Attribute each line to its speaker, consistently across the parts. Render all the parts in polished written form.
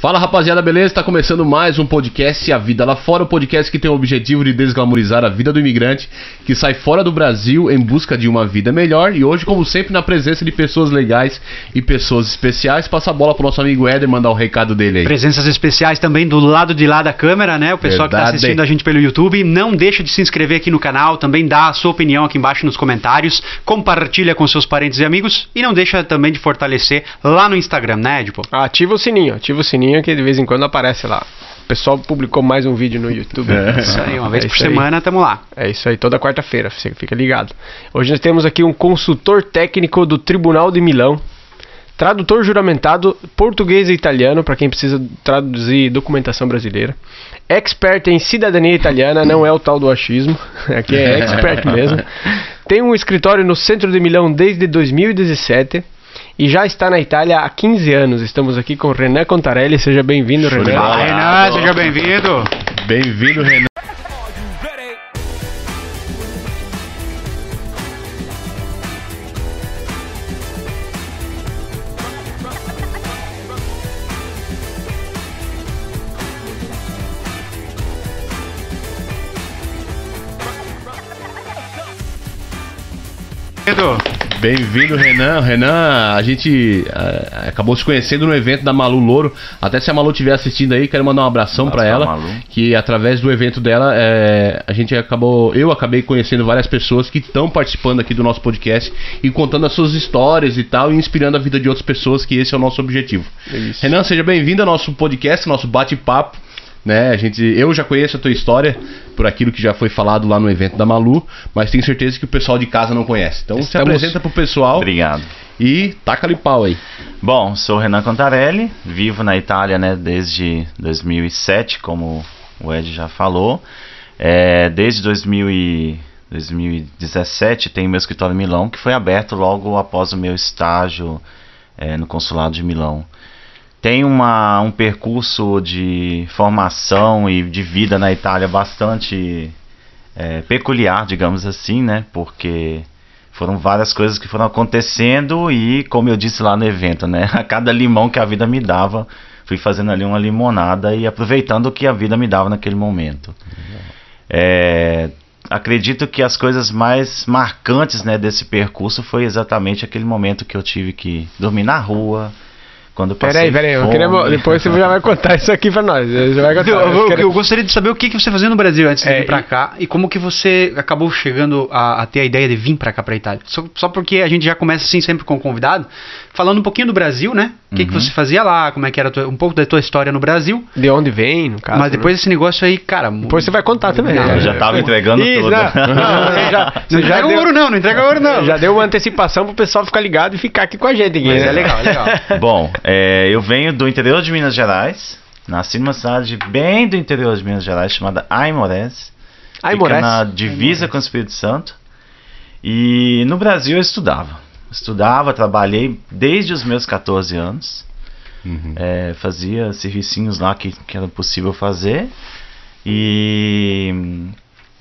Speaker 1: Fala rapaziada, beleza? Tá começando mais um podcast A Vida Lá Fora, o podcast que tem o objetivo de desglamorizar a vida do imigrante que sai fora do Brasil em busca de uma vida melhor. E hoje, como sempre, na presença de pessoas legais e pessoas especiais, passa a bola pro nosso amigo Éder mandar o recado dele aí.
Speaker 2: Presenças especiais também do lado de lá da câmera, né? O pessoal que tá assistindo a gente pelo YouTube, não deixa de se inscrever aqui no canal, também dá a sua opinião aqui embaixo nos comentários, compartilha com seus parentes e amigos e não deixa também de fortalecer lá no Instagram, né, Edipo?
Speaker 3: Ativa o sininho que de vez em quando aparece lá. O pessoal publicou mais um vídeo no YouTube.
Speaker 2: Isso aí, uma vez por semana estamos lá.
Speaker 3: É isso aí, toda quarta-feira, você fica ligado. Hoje nós temos aqui um consultor técnico do Tribunal de Milão, tradutor juramentado português e italiano, para quem precisa traduzir documentação brasileira, expert em cidadania italiana, não é o tal do achismo, aqui é expert mesmo. Tem um escritório no centro de Milão desde 2017 e já está na Itália há 15 anos. Estamos aqui com Renan Contarelli. Seja bem-vindo, Renan.
Speaker 2: Fala, Renan, seja bem-vindo.
Speaker 1: Bem-vindo, Renan. Bem-vindo, Renan. Renan, a gente acabou se conhecendo no evento da Malu Louro. Até se a Malu estiver assistindo aí, quero mandar um abração para ela. Malu. Que através do evento dela, eu acabei conhecendo várias pessoas que estão participando aqui do nosso podcast e contando as suas histórias e tal, e inspirando a vida de outras pessoas, que esse é o nosso objetivo. Isso. Renan, seja bem-vindo ao nosso podcast, nosso bate-papo. Né? Eu já conheço a tua história por aquilo que já foi falado lá no evento da Malu, mas tenho certeza que o pessoal de casa não conhece. Então se apresenta pro pessoal.
Speaker 4: Obrigado.
Speaker 1: E taca-lhe pau aí.
Speaker 4: Bom, sou Renan Contarelli, vivo na Itália, né, desde 2007, como o Ed já falou. Desde 2017 tenho meu escritório em Milão, que foi aberto logo após o meu estágio no consulado de Milão. Tem um percurso de formação e de vida na Itália bastante peculiar, digamos assim, né? Porque foram várias coisas que foram acontecendo e, como eu disse lá no evento, né? A cada limão que a vida me dava, fui fazendo ali uma limonada e aproveitando o que a vida me dava naquele momento. Acredito que as coisas mais marcantes, né, desse percurso foi exatamente aquele momento que eu tive que dormir na rua. Peraí,
Speaker 3: depois você já vai contar isso aqui pra nós.
Speaker 2: Eu gostaria de saber o que você fazia no Brasil antes de vir pra cá e como que você acabou chegando a ter a ideia de vir pra cá, pra Itália. Só porque a gente já começa assim sempre com o convidado, falando um pouquinho do Brasil, né? O que você fazia lá, como é que era um pouco da tua história no Brasil.
Speaker 3: De onde vem, no caso.
Speaker 2: Mas depois desse negócio aí, cara...
Speaker 3: Depois você vai contar também.
Speaker 4: Eu já tava entregando tudo.
Speaker 2: Não entrega ouro não.
Speaker 3: Já deu uma antecipação pro pessoal ficar ligado e ficar aqui com a gente.
Speaker 2: Mas é legal.
Speaker 4: Bom, eu venho do interior de Minas Gerais. Nasci numa cidade bem do interior de Minas Gerais, chamada Aimorés. Fica na divisa com o Espírito Santo. E no Brasil eu estudava, trabalhei desde os meus 14 anos. Fazia servicinhos lá que era possível fazer. E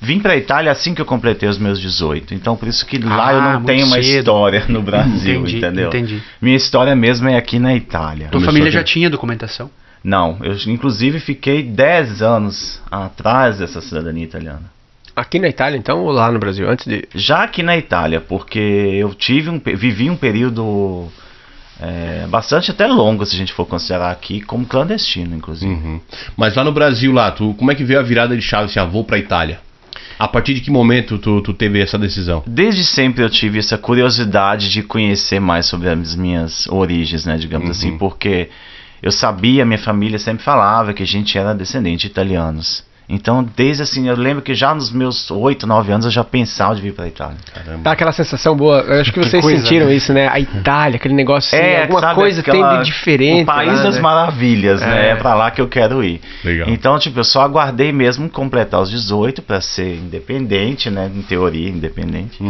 Speaker 4: vim para a Itália assim que eu completei os meus 18. Então por isso que lá eu não tenho uma história no Brasil, entendeu?
Speaker 2: Entendi.
Speaker 4: Minha história mesmo é aqui na Itália.
Speaker 2: Tua família já tinha documentação?
Speaker 4: Não, eu inclusive fiquei 10 anos atrás dessa cidadania italiana.
Speaker 3: Aqui na Itália, então, ou lá no Brasil?
Speaker 4: Já aqui na Itália, porque eu vivi um período bastante até longo, se a gente for considerar aqui, como clandestino, inclusive.
Speaker 1: Mas lá no Brasil, como é que veio a virada de chave, se vou pra Itália? A partir de que momento tu teve essa decisão?
Speaker 4: Desde sempre eu tive essa curiosidade de conhecer mais sobre as minhas origens, né, digamos assim, porque eu sabia, minha família sempre falava que a gente era descendente de italianos. Então, desde assim, eu lembro que já nos meus 8, 9 anos eu já pensava de vir pra Itália.
Speaker 3: Caramba. Tá aquela sensação boa, eu acho que vocês sentiram isso, né? A Itália, aquele negócio assim, alguma coisa tem de diferente.
Speaker 4: O país das maravilhas, né? É pra lá que eu quero ir.
Speaker 1: Legal.
Speaker 4: Então, eu só aguardei mesmo completar os 18 pra ser independente, né? Em teoria, independente.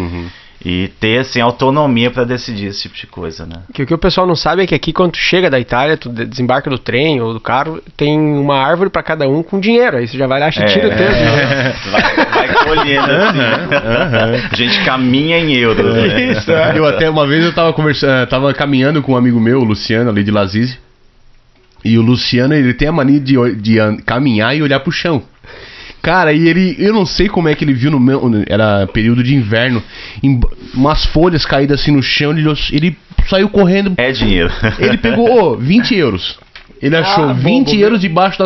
Speaker 4: E ter, assim, autonomia para decidir esse tipo de coisa, né?
Speaker 3: Que o que o pessoal não sabe é que aqui, quando tu chega da Itália, tu desembarca do trem ou do carro, tem uma árvore para cada um com dinheiro. Aí você já vai lá e tira o teu dinheiro.
Speaker 4: Vai colhendo assim. A gente caminha em euros, né?
Speaker 1: Isso, Eu até uma vez eu tava caminhando com um amigo meu, o Luciano, ali de Lazize. E o Luciano, ele tem a mania de caminhar e olhar pro chão. Cara, e eu não sei como é que ele viu era período de inverno, umas folhas caídas assim no chão, ele saiu correndo.
Speaker 4: É dinheiro.
Speaker 1: Ele pegou 20 euros. Ele achou 20 euros debaixo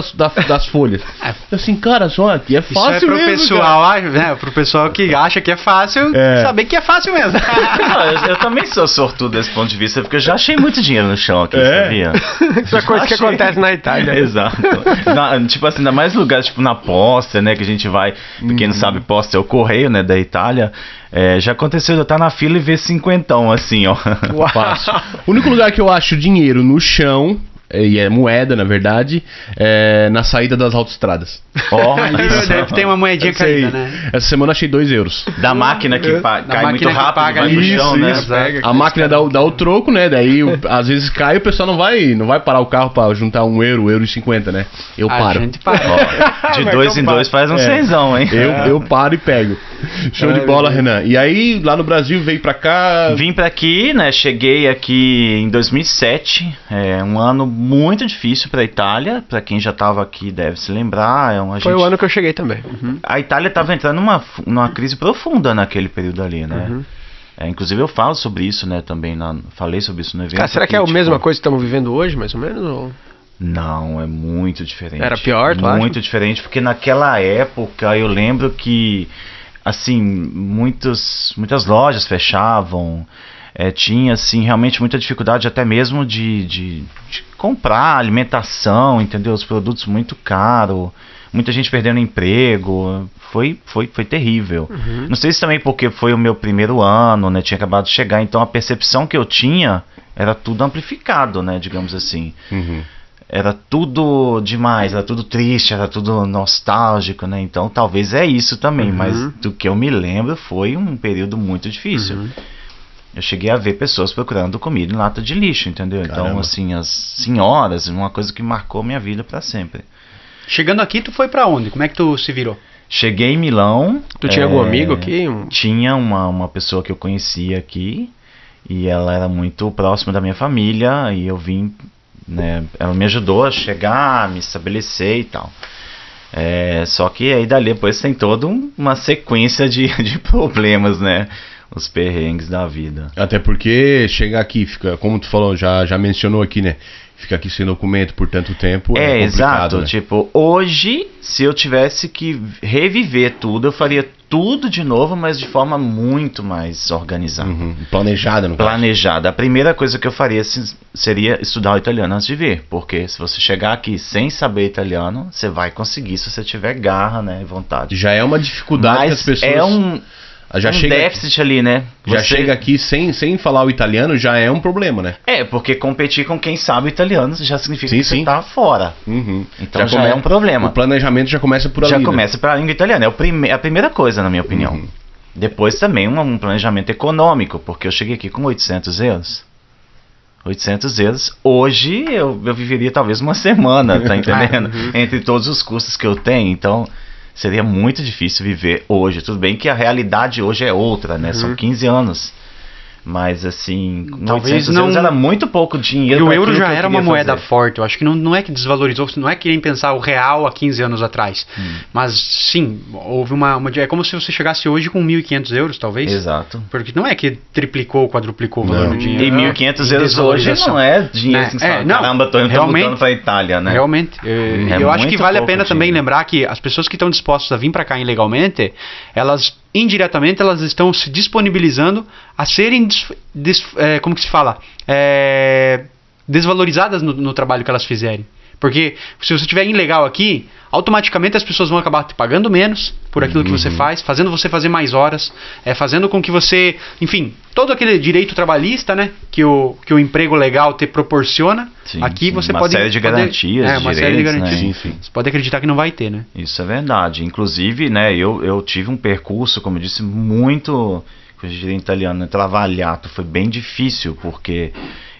Speaker 1: das folhas. Assim, cara, só aqui é fácil
Speaker 2: isso é pro
Speaker 1: mesmo,
Speaker 2: pessoal, né, pro pessoal que acha que é fácil, saber que é fácil mesmo.
Speaker 4: Não, eu também sou sortudo desse ponto de vista, porque eu já achei muito dinheiro no chão aqui, sabia?
Speaker 3: Isso é coisa que acontece na Itália.
Speaker 4: Exato. Tipo assim, ainda mais lugares, tipo na posta, né, que a gente vai, pra quem não sabe, posta é o correio, né, da Itália. Já aconteceu de eu estar na fila e ver 50, assim, ó.
Speaker 1: Fácil. O único lugar que eu acho dinheiro no chão, e é moeda, na verdade, na saída das autoestradas.
Speaker 2: Ali deve ter uma moedinha caída, né?
Speaker 1: Essa semana achei 2 euros.
Speaker 4: Da máquina que cai muito rápido, vai pro chão, né?
Speaker 1: A máquina dá o troco, né? Daí, às vezes cai e o pessoal não vai parar o carro pra juntar €1,50, né? Eu paro.
Speaker 2: A gente para.
Speaker 4: De 2 em 2 faz um 6, hein?
Speaker 1: Eu paro e pego. Show de bola, Renan. E aí, lá no Brasil, veio pra cá...
Speaker 4: Vim pra aqui, né? Cheguei aqui em 2007. Um ano muito difícil pra Itália. Pra quem já tava aqui deve se lembrar.
Speaker 3: Foi o ano que eu cheguei também.
Speaker 4: A Itália tava entrando numa crise profunda naquele período ali, né? Inclusive eu falo sobre isso, né? Também falei sobre isso no evento.
Speaker 3: Cara, será que é a mesma coisa que estamos vivendo hoje, mais ou menos? Ou...
Speaker 4: Não, é muito diferente.
Speaker 3: Era pior, tu acha?
Speaker 4: Muito diferente, porque naquela época eu lembro que, assim, muitas lojas fechavam. Tinha, assim, realmente muita dificuldade até mesmo de comprar alimentação, entendeu? Os produtos muito caros, muita gente perdendo emprego, foi terrível. Não sei se também porque foi o meu primeiro ano, né? Tinha acabado de chegar, então a percepção que eu tinha era tudo amplificado, né? Digamos assim. Era tudo demais, era tudo triste, era tudo nostálgico, né? Então talvez é isso também, mas do que eu me lembro foi um período muito difícil. Eu cheguei a ver pessoas procurando comida em lata de lixo, entendeu?
Speaker 1: Caramba.
Speaker 4: Então, assim, as senhoras, uma coisa que marcou minha vida pra sempre.
Speaker 2: Chegando aqui, tu foi pra onde? Como é que tu se virou?
Speaker 4: Cheguei em Milão.
Speaker 3: Tu tinha algum amigo aqui?
Speaker 4: Tinha uma pessoa que eu conhecia aqui, e ela era muito próxima da minha família, e eu vim, né, ela me ajudou a chegar, a me estabelecer e tal. Só que aí dali depois tem toda uma sequência de problemas, né? Os perrengues da vida.
Speaker 1: Até porque chegar aqui, fica, como tu falou, já mencionou aqui, né? Ficar aqui sem documento por tanto tempo é complicado,
Speaker 4: exato,
Speaker 1: né?
Speaker 4: Tipo, hoje, se eu tivesse que reviver tudo, eu faria tudo de novo, mas de forma muito mais organizada.
Speaker 1: Planejada, no caso.
Speaker 4: Planejada. A primeira coisa que eu faria seria estudar o italiano antes de vir, porque se você chegar aqui sem saber italiano, você vai conseguir se você tiver garra, né, vontade.
Speaker 1: Já é uma dificuldade que as pessoas...
Speaker 4: É um déficit ali, né?
Speaker 1: Já chega aqui sem falar o italiano, já é um problema, né?
Speaker 4: Porque competir com quem sabe o italiano já significa que você tá fora. Então já é um problema.
Speaker 1: O planejamento já começa por ali.
Speaker 4: Já começa pela língua italiana. É a primeira coisa, na minha opinião. Depois também um planejamento econômico, porque eu cheguei aqui com 800 euros. 800 euros. Hoje eu viveria talvez uma semana, tá entendendo? Entre todos os custos que eu tenho. Então... seria muito difícil viver hoje. Tudo bem que a realidade hoje é outra, né? São 15 anos. Mas assim,
Speaker 2: talvez
Speaker 4: 800 euros era muito pouco dinheiro.
Speaker 2: E o euro já era uma moeda forte. Eu acho que não é que desvalorizou, não é que nem pensar o real há 15 anos atrás. Mas sim, houve é como se você chegasse hoje com 1.500 euros, talvez.
Speaker 4: Exato.
Speaker 2: Porque não é que triplicou, quadruplicou o valor do dinheiro.
Speaker 4: E 1.500 euros hoje não é dinheiro que fala, caramba, tô mudando pra Itália, né?
Speaker 2: Realmente. Eu acho que vale a pena também lembrar que as pessoas que estão dispostas a vir pra cá ilegalmente, elas... indiretamente elas estão se disponibilizando a serem como que se fala, desvalorizadas no trabalho que elas fizerem. Porque se você estiver ilegal aqui, automaticamente as pessoas vão acabar te pagando menos por aquilo que você faz, fazendo você fazer mais horas, fazendo com que você, enfim, todo aquele direito trabalhista, né, que o emprego legal te proporciona. Sim, aqui você
Speaker 4: uma série de garantias,
Speaker 2: uma série de garantias.
Speaker 4: Né? Enfim.
Speaker 2: Você pode acreditar que não vai ter, né?
Speaker 4: Isso é verdade. Inclusive, né, eu tive um percurso, como eu disse, muito, que eu diria em italiano, travagliato, foi bem difícil, porque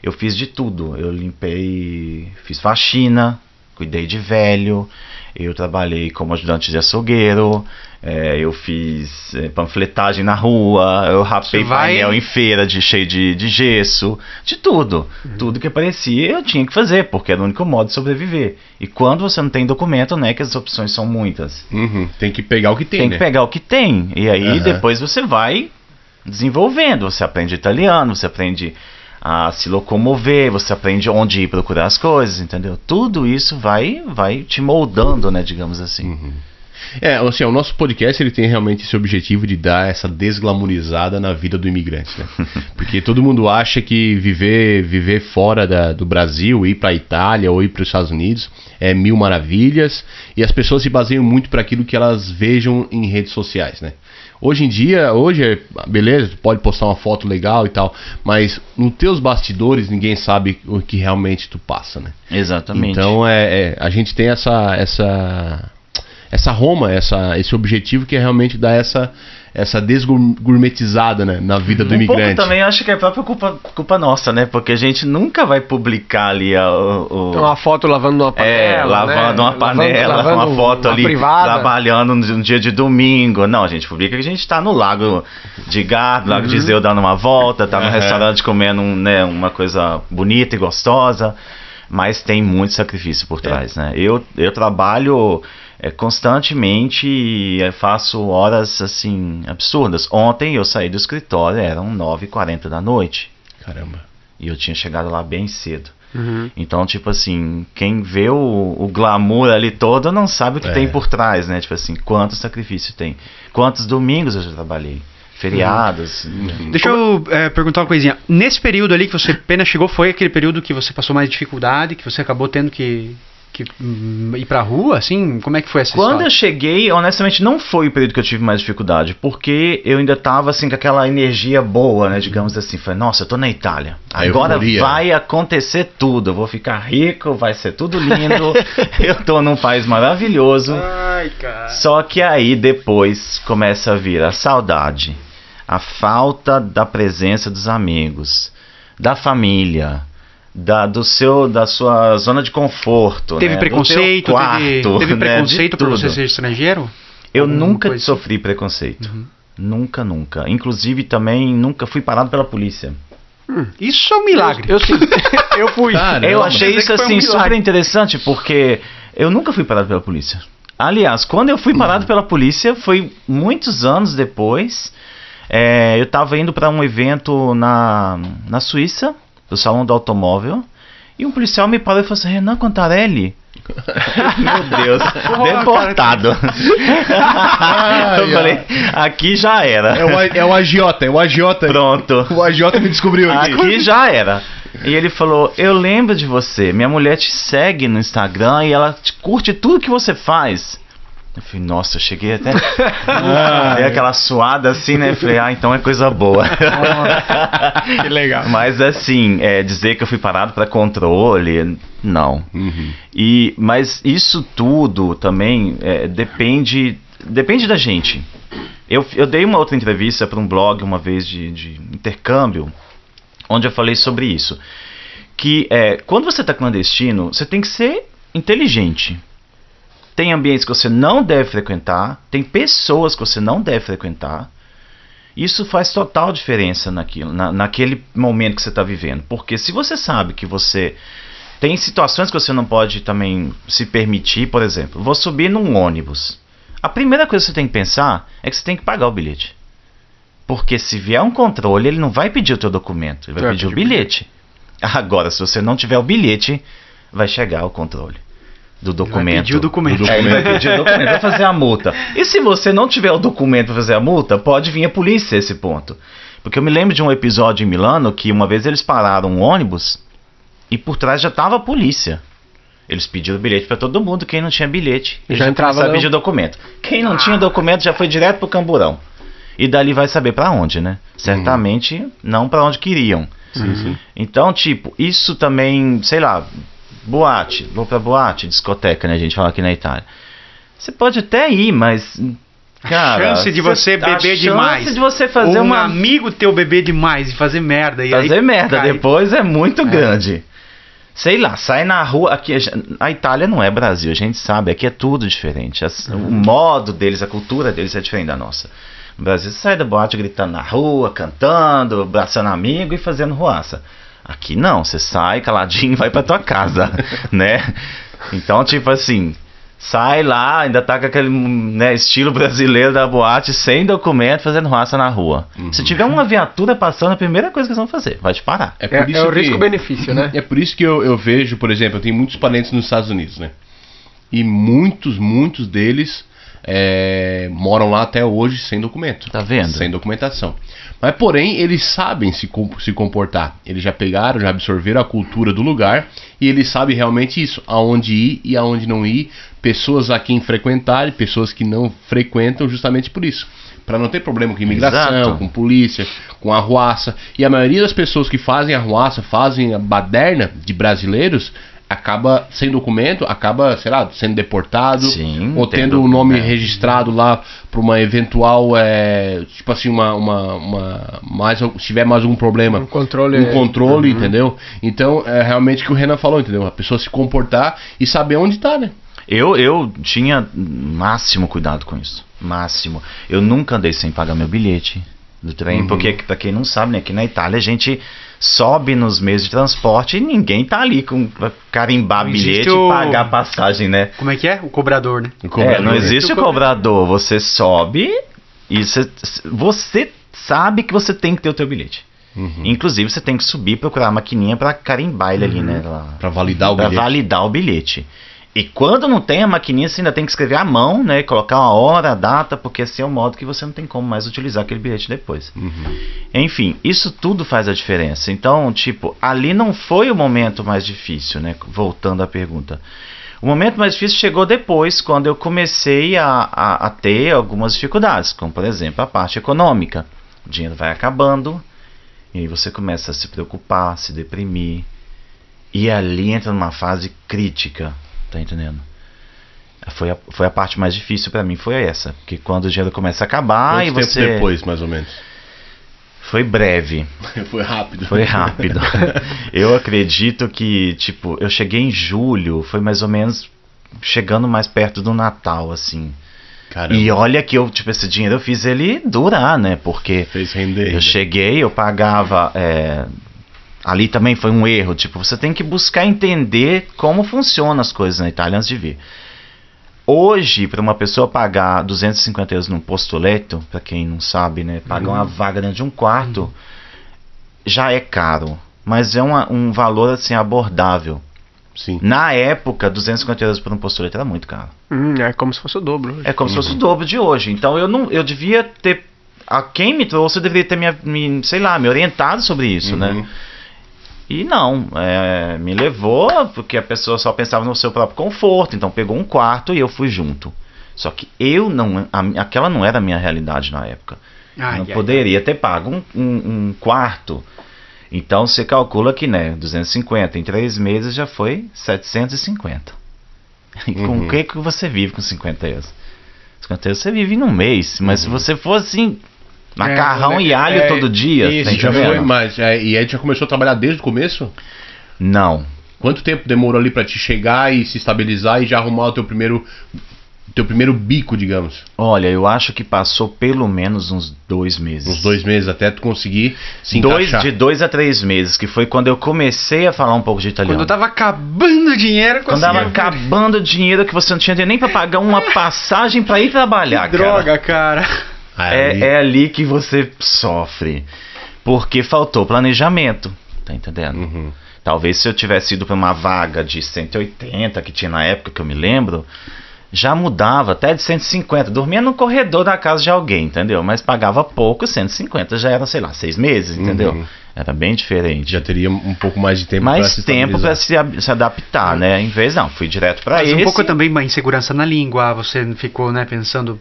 Speaker 4: eu fiz de tudo. Eu limpei, fiz faxina, cuidei de velho, eu trabalhei como ajudante de açougueiro, eu fiz panfletagem na rua, eu rapei painel em feira cheio de gesso, de tudo. Tudo que aparecia eu tinha que fazer, porque era o único modo de sobreviver. E quando você não tem documento, né, que as opções são muitas.
Speaker 1: Tem que pegar o que tem,
Speaker 4: Tem que pegar o que tem. E aí depois você vai desenvolvendo, você aprende italiano, você aprende a se locomover, você aprende onde ir procurar as coisas, entendeu? Tudo isso vai te moldando, né, digamos assim.
Speaker 1: Assim, o nosso podcast ele tem realmente esse objetivo de dar essa desglamorizada na vida do imigrante, né? Porque todo mundo acha que viver fora do Brasil, ir para a Itália ou ir para os Estados Unidos é mil maravilhas, e as pessoas se baseiam muito para aquilo que elas vejam em redes sociais, né? Hoje em dia, beleza, pode postar uma foto legal e tal, mas nos teus bastidores ninguém sabe o que realmente tu passa, né?
Speaker 4: Exatamente.
Speaker 1: Então a gente tem essa Roma, esse objetivo que é realmente dar essa desgourmetizada, né, na vida do imigrante.
Speaker 4: Pouco também acho que é própria culpa nossa, né? Porque a gente nunca vai publicar ali
Speaker 3: uma foto lavando uma panela,
Speaker 4: lavando uma panela, uma foto ali privada, trabalhando no dia de domingo. Não, a gente publica que a gente tá no Lago de Garda, Lago de Iseu dando uma volta, tá no restaurante comendo uma coisa bonita e gostosa, mas tem muito sacrifício por trás, né? Eu trabalho constantemente e faço horas assim absurdas. Ontem eu saí do escritório, eram 9h40 da noite.
Speaker 1: Caramba.
Speaker 4: E eu tinha chegado lá bem cedo. Então, tipo assim, quem vê o glamour ali todo não sabe o que tem por trás, né? Tipo assim, quanto sacrifício tem. Quantos domingos eu já trabalhei. Feriados.
Speaker 2: Deixa eu perguntar uma coisinha. Nesse período ali que você apenas chegou, foi aquele período que você passou mais dificuldade, que você acabou tendo que ir pra rua, assim? Como é que foi essa história?
Speaker 4: Quando eu cheguei, honestamente, não foi o período que eu tive mais dificuldade, porque eu ainda tava, assim, com aquela energia boa, né, digamos assim. Falei, nossa, eu tô na Itália. Agora vai acontecer tudo. Eu vou ficar rico, vai ser tudo lindo. Eu tô num país maravilhoso.
Speaker 2: Ai, cara.
Speaker 4: Só que aí, depois, começa a vir a saudade, a falta da presença dos amigos, da família, da sua zona de conforto.
Speaker 2: Teve preconceito? Teve preconceito por você ser estrangeiro?
Speaker 4: Eu nunca sofri preconceito. Nunca. Inclusive também nunca fui parado pela polícia.
Speaker 2: Isso é um milagre.
Speaker 3: Eu fui.
Speaker 4: Eu achei isso assim super interessante, porque eu nunca fui parado pela polícia. Aliás, quando eu fui parado pela polícia foi muitos anos depois. Eu estava indo para um evento na Suíça, do Salão do Automóvel, e um policial me parou e falou assim: Renan Contarelli. Meu Deus, deportado. Eu falei, aqui já era.
Speaker 1: É o agiota.
Speaker 4: Pronto.
Speaker 1: O agiota me descobriu aqui.
Speaker 4: Aqui já era. E ele falou, eu lembro de você, minha mulher te segue no Instagram e ela curte tudo que você faz. Eu falei, nossa, eu cheguei até dei aquela suada assim, né? Eu falei, então é coisa boa.
Speaker 3: Que legal.
Speaker 4: Mas assim, dizer que eu fui parado para controle, não. Mas isso tudo também depende da gente. Eu dei uma outra entrevista para um blog uma vez de intercâmbio, onde eu falei sobre isso. Que quando você está clandestino, você tem que ser inteligente. Tem ambientes que você não deve frequentar, tem pessoas que você não deve frequentar. Isso faz total diferença naquele momento que você está vivendo. Porque se você sabe que você tem situações que você não pode também se permitir, por exemplo, vou subir num ônibus. A primeira coisa que você tem que pensar é que você tem que pagar o bilhete. Porque se vier um controle, ele não vai pedir o teu documento, ele vai pedir o bilhete. Agora, se você não tiver o bilhete, vai chegar o controle do documento.
Speaker 2: Vai pedir o documento.
Speaker 4: Ele vai pedir o documento, vai fazer a multa. E se você não tiver o documento para fazer a multa, pode vir a polícia a esse ponto. Porque eu me lembro de um episódio em Milano que uma vez eles pararam um ônibus e por trás já estava a polícia. Eles pediram bilhete para todo mundo, quem não tinha bilhete
Speaker 3: já entrava
Speaker 4: a pedir documento. Quem não tinha documento já foi direto pro camburão. E dali vai saber para onde, né? Certamente não para onde queriam.
Speaker 1: Sim.
Speaker 4: Então, tipo, isso também, sei lá, boate, vou pra boate, discoteca, né, a gente fala aqui na Itália. Você pode até ir, mas, cara,
Speaker 2: a chance de você beber demais,
Speaker 4: a chance de você fazer
Speaker 2: um amigo teu beber demais e fazer merda, e
Speaker 4: fazer
Speaker 2: aí
Speaker 4: merda depois é muito grande. sei lá, sai na rua. Aqui, a Itália não é Brasil, a gente sabe, aqui é tudo diferente. O modo deles, a cultura deles é diferente da nossa. No Brasil, você sai da boate gritando na rua, cantando, abraçando amigo e fazendo ruaça. Aqui não, você sai caladinho e vai pra tua casa, né? Então, tipo assim, sai lá, ainda tá com aquele, né, estilo brasileiro da boate, sem documento, fazendo ruaça na rua. Se tiver uma viatura passando, a primeira coisa que eles vão fazer, vai te parar.
Speaker 3: É o risco-benefício, né?
Speaker 1: É por isso que eu vejo, por exemplo, eu tenho muitos parentes nos Estados Unidos, né? E muitos deles moram lá até hoje sem documento.
Speaker 4: Tá vendo?
Speaker 1: Sem documentação. Mas, porém, eles sabem se comportar. Eles já pegaram, já absorveram a cultura do lugar e eles sabem realmente isso, aonde ir e aonde não ir, pessoas a quem frequentar e pessoas que não frequentam, justamente por isso. Para não ter problema com imigração,
Speaker 4: Exato.
Speaker 1: com polícia, com arruaça. E a maioria das pessoas que fazem arruaça, fazem a baderna de brasileiros, acaba sem documento, acaba, sei lá, sendo deportado.
Speaker 4: Sim,
Speaker 1: ou tendo o nome registrado lá para uma eventual, tipo assim, se tiver mais algum problema,
Speaker 3: um controle,
Speaker 1: entendeu? Então, é realmente o que o Renan falou, entendeu? A pessoa se comportar e saber onde tá, né?
Speaker 4: Eu tinha máximo cuidado com isso. Máximo. Eu nunca andei sem pagar meu bilhete do trem, porque, pra quem não sabe, né, aqui na Itália a gente sobe nos meios de transporte e ninguém tá ali pra carimbar bilhete e pagar passagem, né?
Speaker 2: Como é que é? O cobrador, né?
Speaker 4: Não existe o cobrador. Você sobe e você sabe que você tem que ter o teu bilhete. Inclusive você tem que subir, procurar a maquininha pra carimbar ele ali, né?
Speaker 1: Pra validar o bilhete.
Speaker 4: Pra validar o bilhete. E quando não tem a maquininha, você ainda tem que escrever à mão, né? Colocar uma hora, a data, porque esse é o modo que você não tem como mais utilizar aquele bilhete depois. Enfim, isso tudo faz a diferença. Então, tipo, ali não foi o momento mais difícil, né? Voltando à pergunta. O momento mais difícil chegou depois, quando eu comecei a ter algumas dificuldades, como, por exemplo, a parte econômica. O dinheiro vai acabando, e aí você começa a se preocupar, se deprimir. E ali entra numa fase crítica. Tá entendendo? Foi a parte mais difícil pra mim, foi essa. Porque quando o dinheiro começa a acabar e você...
Speaker 1: Quanto tempo depois, mais ou menos?
Speaker 4: Foi breve.
Speaker 1: Foi rápido.
Speaker 4: Foi rápido. Eu acredito que, tipo, eu cheguei em julho, foi mais ou menos chegando mais perto do Natal, assim.
Speaker 1: Caramba.
Speaker 4: E olha que eu, tipo, esse dinheiro eu fiz ele durar, né? Porque
Speaker 1: fez render.
Speaker 4: Eu cheguei, eu pagava... Ali também foi um erro, tipo, você tem que buscar entender como funcionam as coisas na Itália antes de vir. Hoje, para uma pessoa pagar 250 euros num postoletto, para quem não sabe, né, pagar uma vaga dentro de um quarto, já é caro, mas é um valor assim abordável.
Speaker 1: Sim.
Speaker 4: Na época, 250 euros por um postoletto era muito caro.
Speaker 3: É como se fosse o dobro hoje.
Speaker 4: É como se fosse o dobro de hoje. Então eu devia ter... A quem me trouxe, eu deveria ter me orientado sobre isso, né? E não, me levou porque a pessoa só pensava no seu próprio conforto, então pegou um quarto e eu fui junto. Só que aquela não era a minha realidade na época. Não poderia ter pago um quarto. Então você calcula que, né, 250 em 3 meses já foi 750. E com o que você vive com 50 euros? 50 euros você vive em um mês, mas se você for assim... Macarrão e alho todo dia.
Speaker 1: Isso, já foi mais. E aí já começou a trabalhar desde o começo?
Speaker 4: Não.
Speaker 1: Quanto tempo demorou ali pra te chegar e se estabilizar e já arrumar o teu primeiro bico, digamos?
Speaker 4: Olha, eu acho que passou pelo menos uns 2 meses.
Speaker 1: Uns 2 meses até tu conseguir se encaixar.
Speaker 4: De 2 a 3 meses, que foi quando eu comecei a falar um pouco de italiano.
Speaker 2: Quando eu tava acabando o dinheiro,
Speaker 4: quando tava acabando o dinheiro que você não tinha nem pra pagar uma passagem pra ir trabalhar,
Speaker 2: que droga, cara.
Speaker 4: É ali que você sofre. Porque faltou planejamento. Tá entendendo? Talvez se eu tivesse ido para uma vaga de 180 que tinha na época, que eu me lembro, já mudava até de 150. Dormia no corredor da casa de alguém, entendeu? Mas pagava pouco, 150 já era, sei lá, 6 meses, entendeu? Era bem diferente.
Speaker 1: Já teria um pouco mais de tempo
Speaker 4: para se adaptar, né? Em vez, não, fui direto para esse.
Speaker 2: Um pouco também uma insegurança na língua, você ficou, né, pensando,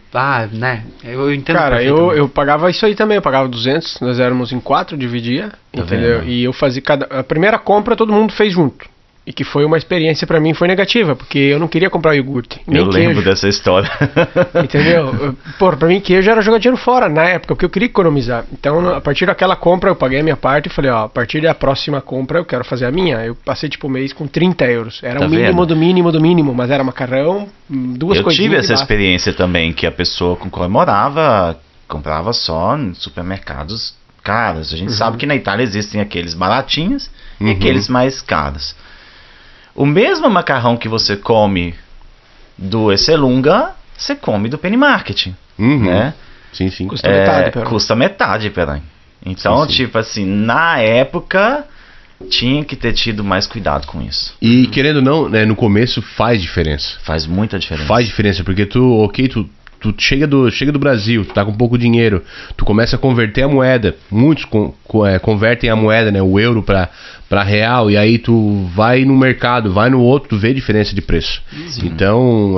Speaker 2: né? Eu entendo.
Speaker 3: Cara, eu pagava isso aí também, eu pagava 200, nós éramos em 4, dividia, entendeu? E eu fazia a primeira compra todo mundo fez junto. E que foi uma experiência pra mim, foi negativa, porque eu não queria comprar iogurte. Nem
Speaker 4: eu lembro dessa história.
Speaker 3: Entendeu? Pô, pra mim queijo era jogar dinheiro fora na época, porque eu queria economizar. Então, a partir daquela compra, eu paguei a minha parte e falei, ó, a partir da próxima compra eu quero fazer a minha. Eu passei tipo o mês com 30 euros. Era o mínimo do mínimo do mínimo, mas era macarrão, duas coisinhas.
Speaker 4: Eu tive essa experiência também, que a pessoa com quem eu morava comprava só em supermercados caros. A gente sabe que na Itália existem aqueles baratinhos e aqueles mais caros. O mesmo macarrão que você come do Esselunga, você come do Penny Market, né?
Speaker 1: Sim, sim.
Speaker 3: Custa metade, peraí.
Speaker 4: Custa metade, peraí. Então, sim. Tipo assim, na época, tinha que ter tido mais cuidado com isso.
Speaker 1: E querendo ou não, né, no começo faz diferença.
Speaker 4: Faz muita diferença.
Speaker 1: Faz diferença, porque tu chega do Brasil, tu tá com pouco dinheiro, tu começa a converter a moeda, muitos convertem a moeda, né, o euro pra real, e aí tu vai no mercado, vai no outro, tu vê a diferença de preço. Sim. Então,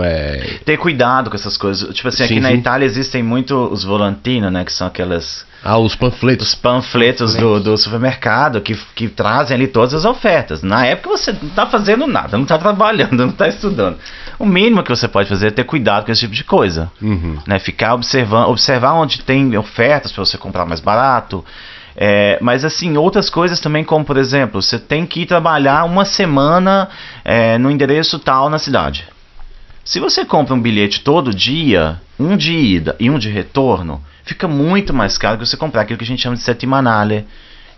Speaker 4: ter cuidado com essas coisas. Tipo assim, aqui na Itália existem muito os volantino, né, que são aquelas...
Speaker 1: os panfletos.
Speaker 4: Os panfletos do supermercado que trazem ali todas as ofertas. Na época você não tá fazendo nada, não tá trabalhando, não tá estudando. O mínimo que você pode fazer é ter cuidado com esse tipo de coisa. Né? Ficar observar onde tem ofertas para você comprar mais barato. Mas assim, outras coisas também, como por exemplo, você tem que ir trabalhar uma semana no endereço tal na cidade. Se você compra um bilhete todo dia, um de ida e um de retorno, fica muito mais caro que você comprar aquilo que a gente chama de settimanale,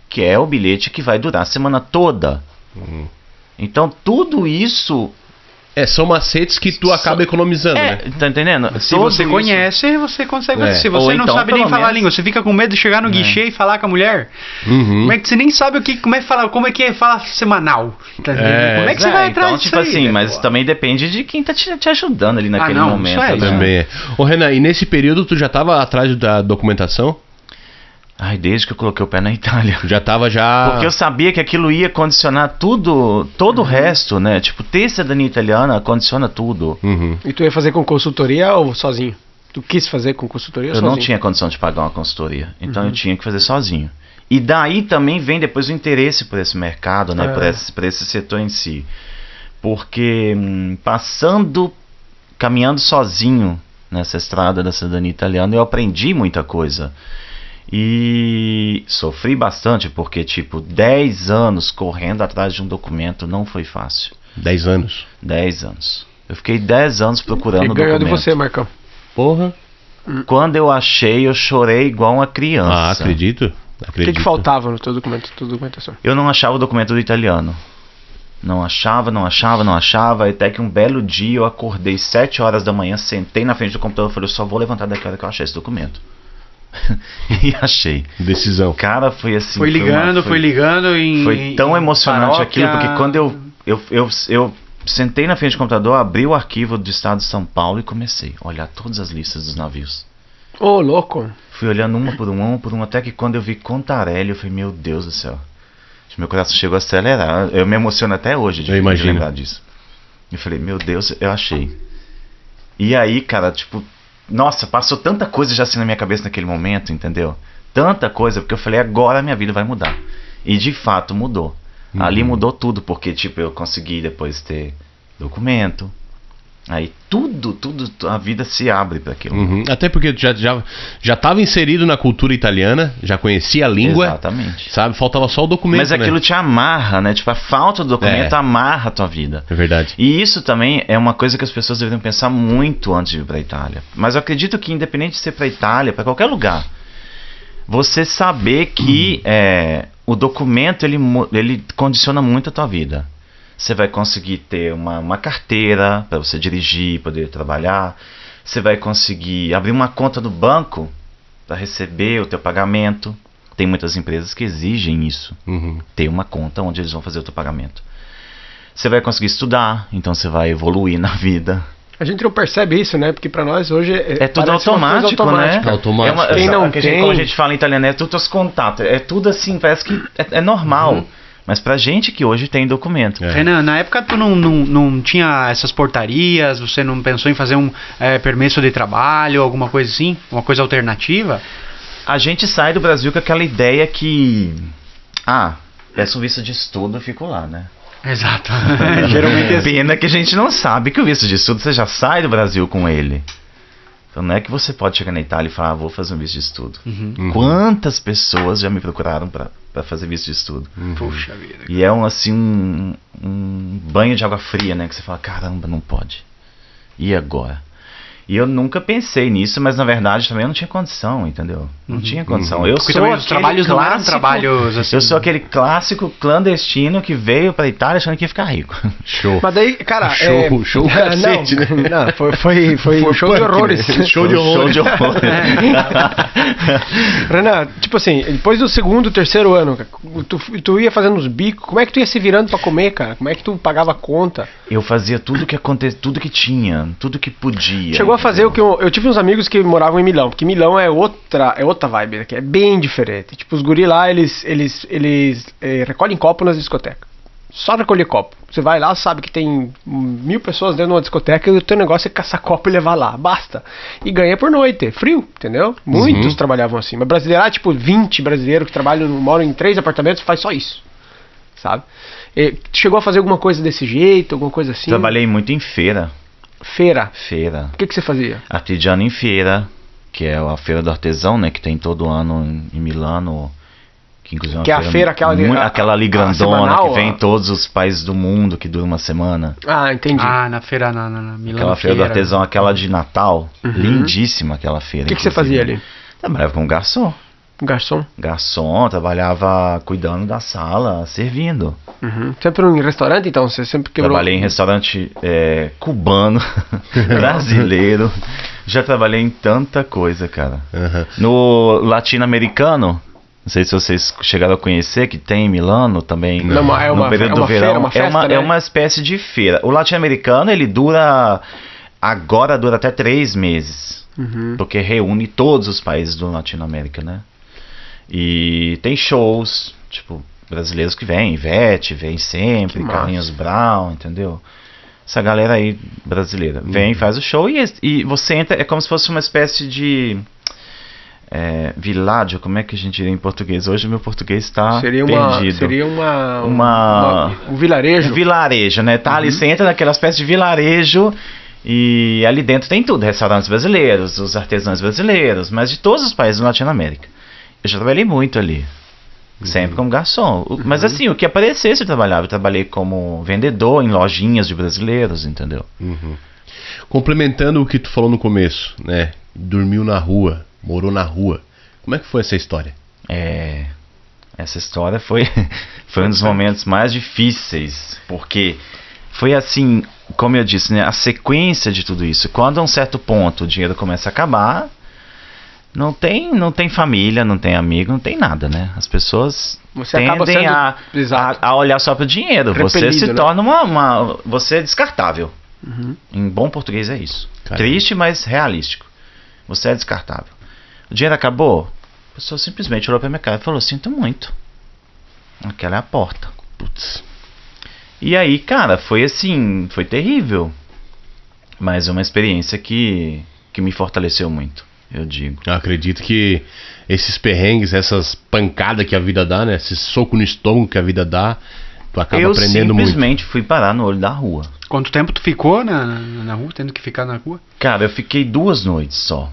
Speaker 4: que é o bilhete que vai durar a semana toda. Então tudo isso...
Speaker 1: são macetes que tu acaba economizando, né?
Speaker 4: Tá entendendo?
Speaker 2: Se você conhece, você consegue. Se você não sabe nem falar a língua, você fica com medo de chegar no guichê e falar com a mulher. Como é que você nem sabe como é que fala semanal? Tá como é que você vai atrás
Speaker 4: disso? Tipo assim, mas também depende de quem tá te ajudando ali naquele momento.
Speaker 1: Isso também. Ô Renan, e nesse período tu já tava atrás da documentação?
Speaker 4: Desde que eu coloquei o pé na Itália.
Speaker 1: Já tava
Speaker 4: Porque eu sabia que aquilo ia condicionar todo o resto, né? Tipo, ter cidadania italiana condiciona tudo.
Speaker 3: E tu ia fazer com consultoria ou sozinho? Tu quis fazer com consultoria ou
Speaker 4: sozinho? Eu
Speaker 3: não
Speaker 4: tinha condição de pagar uma consultoria. Então eu tinha que fazer sozinho. E daí também vem depois o interesse por esse mercado, né? Por esse setor em si. Porque caminhando sozinho nessa estrada da cidadania italiana, eu aprendi muita coisa. E sofri bastante, porque 10 anos correndo atrás de um documento não foi fácil.
Speaker 1: 10 anos?
Speaker 4: 10 anos. Eu fiquei 10 anos procurando o documento.
Speaker 3: De você, Marcão.
Speaker 1: Porra.
Speaker 4: Quando eu achei, eu chorei igual uma criança.
Speaker 1: Acredito.
Speaker 3: O que faltava no teu documento, tua documentação?
Speaker 4: Eu não achava o documento do italiano. Não achava. Até que um belo dia eu acordei 7 horas da manhã, sentei na frente do computador e falei, eu só vou levantar daqui a hora que eu achei esse documento. E achei.
Speaker 1: Decisão.
Speaker 4: Cara, foi assim.
Speaker 2: Foi ligando.
Speaker 4: Foi tão emocionante aquilo, porque quando eu sentei na frente do computador, abri o arquivo do estado de São Paulo e comecei a olhar todas as listas dos navios.
Speaker 3: Ô, louco.
Speaker 4: Fui olhando uma por uma, até que quando eu vi Contarelli, eu falei, meu Deus do céu. Meu coração chegou a acelerar. Eu me emociono até hoje de lembrar disso. Eu falei, meu Deus, eu achei. E aí, cara, nossa, passou tanta coisa já assim na minha cabeça naquele momento, entendeu? Tanta coisa, porque eu falei, agora a minha vida vai mudar. E de fato mudou. Ali mudou tudo, porque eu consegui depois ter documento. Aí tudo, a vida se abre para aquilo.
Speaker 1: Até porque tu já estava inserido na cultura italiana, já conhecia a língua.
Speaker 4: Exatamente.
Speaker 1: Sabe, faltava só o documento.
Speaker 4: Mas aquilo te amarra, né? A falta do documento amarra a tua vida.
Speaker 1: É verdade.
Speaker 4: E isso também é uma coisa que as pessoas deveriam pensar muito antes de ir para a Itália. Mas eu acredito que independente de ser para a Itália, para qualquer lugar, você saber que o documento ele condiciona muito a tua vida. Você vai conseguir ter uma carteira para você dirigir, poder trabalhar. Você vai conseguir abrir uma conta no banco para receber o teu pagamento. Tem muitas empresas que exigem isso. Ter uma conta onde eles vão fazer o teu pagamento. Você vai conseguir estudar, então você vai evoluir na vida.
Speaker 3: A gente não percebe isso, né? Porque para nós hoje
Speaker 4: é tudo automático, né?
Speaker 1: Automático.
Speaker 4: Como a gente fala em italiano, é tudo os contatos. É tudo assim, parece que é normal. Mas pra gente que hoje tem documento.
Speaker 2: Renan, na época tu não tinha essas portarias, você não pensou em fazer um permesso de trabalho, alguma coisa assim? Uma coisa alternativa?
Speaker 4: A gente sai do Brasil com aquela ideia que... peço um visto de estudo e fico lá, né?
Speaker 2: Exato. Geralmente
Speaker 4: pena que a gente não sabe que o visto de estudo você já sai do Brasil com ele. Então não é que você pode chegar na Itália e falar, vou fazer um visto de estudo. Quantas pessoas já me procuraram para fazer visto de estudo?
Speaker 2: Puxa vida.
Speaker 4: E é um banho de água fria, né? Que você fala, caramba, não pode. E agora? E eu nunca pensei nisso, mas na verdade também eu não tinha condição, entendeu? Não tinha condição. Eu sou
Speaker 2: os trabalhos não eram trabalhos assim.
Speaker 4: Eu sou aquele clássico clandestino que veio pra Itália achando que ia ficar rico.
Speaker 3: Show. Mas daí, cara,
Speaker 1: show cacete,
Speaker 3: né? Não, foi um show de horrores.
Speaker 1: Show de horrores.
Speaker 3: Renan, tipo assim, depois do segundo, terceiro ano, tu ia fazendo os bicos, como é que tu ia se virando pra comer, cara? Como é que tu pagava a conta?
Speaker 4: Eu fazia tudo que acontecia, tudo que tinha, tudo que podia.
Speaker 3: Chegou a fazer o que eu tive uns amigos que moravam em Milão, porque Milão é outra vibe, que é bem diferente. Tipo, os guri lá, eles recolhem copo nas discotecas. Só recolher copo. Você vai lá, sabe que tem 1000 pessoas dentro de uma discoteca e o teu negócio é caçar copo e levar lá. Basta. E ganha por noite. Frio, entendeu? Muitos trabalhavam assim. Mas brasileiro, tipo, 20 brasileiros que moram em 3 apartamentos, faz só isso. Sabe? E chegou a fazer alguma coisa desse jeito, alguma coisa assim?
Speaker 4: Trabalhei muito em feira.
Speaker 3: Feira?
Speaker 4: Feira.
Speaker 3: O que você fazia?
Speaker 4: Artesano em feira, que é a feira do artesão, né? Que tem todo ano em Milano. Que inclusive
Speaker 3: é a feira
Speaker 4: aquela ali grandona, que vem em todos os países do mundo, que dura uma semana.
Speaker 3: Ah, entendi.
Speaker 2: Ah, na feira na Milano.
Speaker 4: Aquela feira do artesão, aquela de Natal. Lindíssima aquela feira.
Speaker 3: O que você fazia ali?
Speaker 4: Trabalhava como garçom.
Speaker 3: Garçom?
Speaker 4: Garçom, trabalhava cuidando da sala, servindo.
Speaker 3: Sempre em restaurante, então? Você sempre quebrou?
Speaker 4: Trabalhei em restaurante cubano, brasileiro. Já trabalhei em tanta coisa, cara. No latino-americano, não sei se vocês chegaram a conhecer, que tem em Milano também.
Speaker 3: Não,
Speaker 4: no período do verão.
Speaker 3: Feira, uma festa, né?
Speaker 4: É uma espécie de feira. O latino-americano, ele agora dura até 3 meses. Porque reúne todos os países do Latinoamérica, né? E tem shows, tipo, brasileiros que vêm, Ivete vem sempre, Carlinhos Brown, entendeu? Essa galera aí brasileira vem, faz o show e você entra, é como se fosse uma espécie de villaggio, como é que a gente diria em português? Hoje o meu português está perdido.
Speaker 3: Seria um vilarejo.
Speaker 4: Um vilarejo, né? Tá ali, você entra naquela espécie de vilarejo e ali dentro tem tudo, restaurantes brasileiros, os artesãos brasileiros, mas de todos os países da Latinoamérica. Eu já trabalhei muito ali. Sempre como garçom. Mas assim, o que aparecesse eu trabalhava. Eu trabalhei como vendedor em lojinhas de brasileiros, entendeu?
Speaker 1: Complementando o que tu falou no começo, né? Dormiu na rua, morou na rua. Como é que foi essa história?
Speaker 4: Essa história foi um dos momentos mais difíceis. Porque foi assim, como eu disse, né? A sequência de tudo isso. Quando a um certo ponto o dinheiro começa a acabar... Não tem família, não tem amigo, não tem nada, né? As pessoas tendem a olhar só para o dinheiro. Você se torna você é descartável. Em bom português é isso. Caramba. Triste, mas realístico. Você é descartável. O dinheiro acabou, a pessoa simplesmente olhou para minha cara e falou, sinto muito. Aquela é a porta. Putz. E aí, cara, foi assim, foi terrível. Mas é uma experiência que me fortaleceu muito. Eu digo.
Speaker 1: Eu acredito que esses perrengues, essas pancadas que a vida dá, né? Esse soco no estômago que a vida dá, tu acaba aprendendo muito.
Speaker 4: Eu simplesmente fui parar no olho da rua.
Speaker 2: Quanto tempo tu ficou na rua, tendo que ficar na rua?
Speaker 4: Cara, eu fiquei 2 noites só.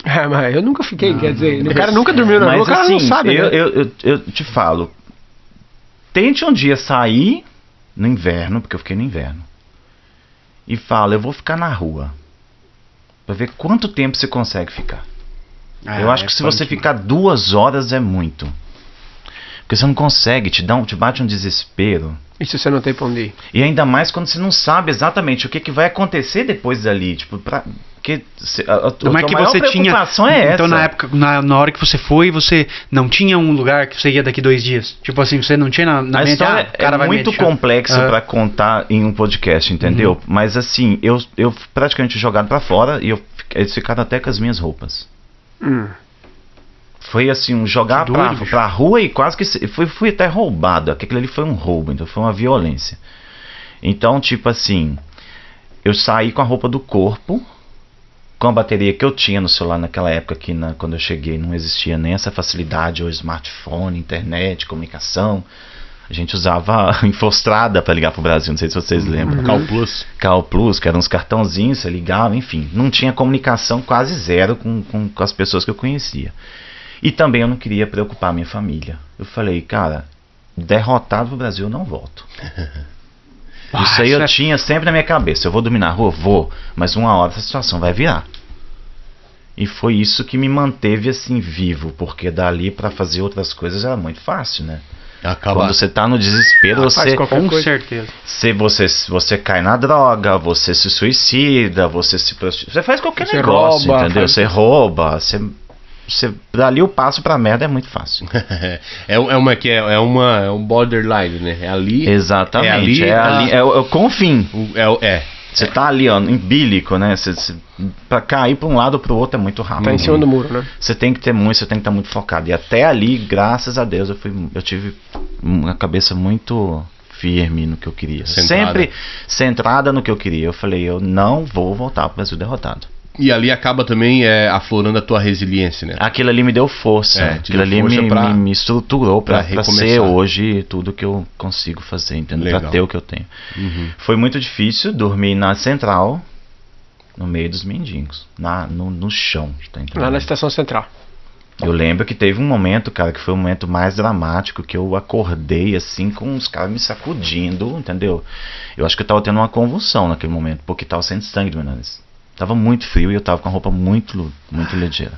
Speaker 3: Mas eu nunca fiquei, quer dizer, o cara nunca dormiu na rua, o cara
Speaker 4: assim,
Speaker 3: não sabe, né?
Speaker 4: Eu te falo, tente um dia sair no inverno, porque eu fiquei no inverno, e fala, eu vou ficar na rua. Pra ver quanto tempo você consegue ficar. Eu acho que se você ficar 2 horas é muito. Porque você não consegue, te bate um desespero.
Speaker 3: E se você não tem pra onde ir?
Speaker 4: E ainda mais quando você não sabe exatamente o que vai acontecer depois dali. Tipo,
Speaker 2: como é que você tinha? Então na época, na hora que você foi, você não tinha um lugar que você ia daqui 2 dias? Tipo assim, você não tinha na
Speaker 4: mente, história é muito complexa pra contar em um podcast, entendeu? Mas assim, eu praticamente jogado pra fora e eles ficaram até com as minhas roupas. Foi assim, jogar pra rua e quase que fui até roubado. Aquilo ali foi um roubo, então foi uma violência. Então, tipo assim, eu saí com a roupa do corpo, com a bateria que eu tinha no celular naquela época, que quando eu cheguei não existia nem essa facilidade, ou smartphone, internet, comunicação. A gente usava Infostrada para ligar pro Brasil, não sei se vocês lembram. Cal Plus, que eram uns cartãozinhos, você ligava, enfim. Não tinha comunicação quase zero com as pessoas que eu conhecia. E também eu não queria preocupar a minha família. Eu falei, cara, derrotado pro Brasil eu não volto. Isso aí eu tinha sempre na minha cabeça. Eu vou dormir na rua? Vou. Mas uma hora essa situação vai virar. E foi isso que me manteve assim vivo. Porque dali para fazer outras coisas era muito fácil, né? Quando você tá no desespero, você
Speaker 2: com certeza.
Speaker 4: Você cai na droga, você se suicida, você se prostitui, você faz qualquer negócio, rouba, entendeu? Você rouba, dali o passo pra merda é muito fácil.
Speaker 1: É um borderline, né? É ali.
Speaker 4: Exatamente. É o confim. Você tá ali, ó, em bílico, né? Pra cair pra um lado ou pro outro é muito rápido.
Speaker 3: Tá em cima do muro, né?
Speaker 4: Você tem que ter muito, você tem que estar muito focado. E até ali, graças a Deus, eu tive uma cabeça muito firme no que eu queria. Sempre centrada no que eu queria. Eu falei, eu não vou voltar pro Brasil derrotado.
Speaker 1: E ali acaba também aflorando a tua resiliência, né?
Speaker 4: Aquilo ali me deu força. Aquilo ali me estruturou pra ser hoje tudo que eu consigo fazer, entendeu? Pra ter o que eu tenho. Foi muito difícil dormir na central, no meio dos mendigos, no chão. Tá entendendo?
Speaker 3: Lá na estação central.
Speaker 4: Eu lembro que teve um momento, cara, que foi o momento mais dramático, que eu acordei assim com os caras me sacudindo, entendeu? Eu acho que eu tava tendo uma convulsão naquele momento, porque tava saindo sangue do meu nariz. Tava muito frio e eu tava com a roupa muito ligeira.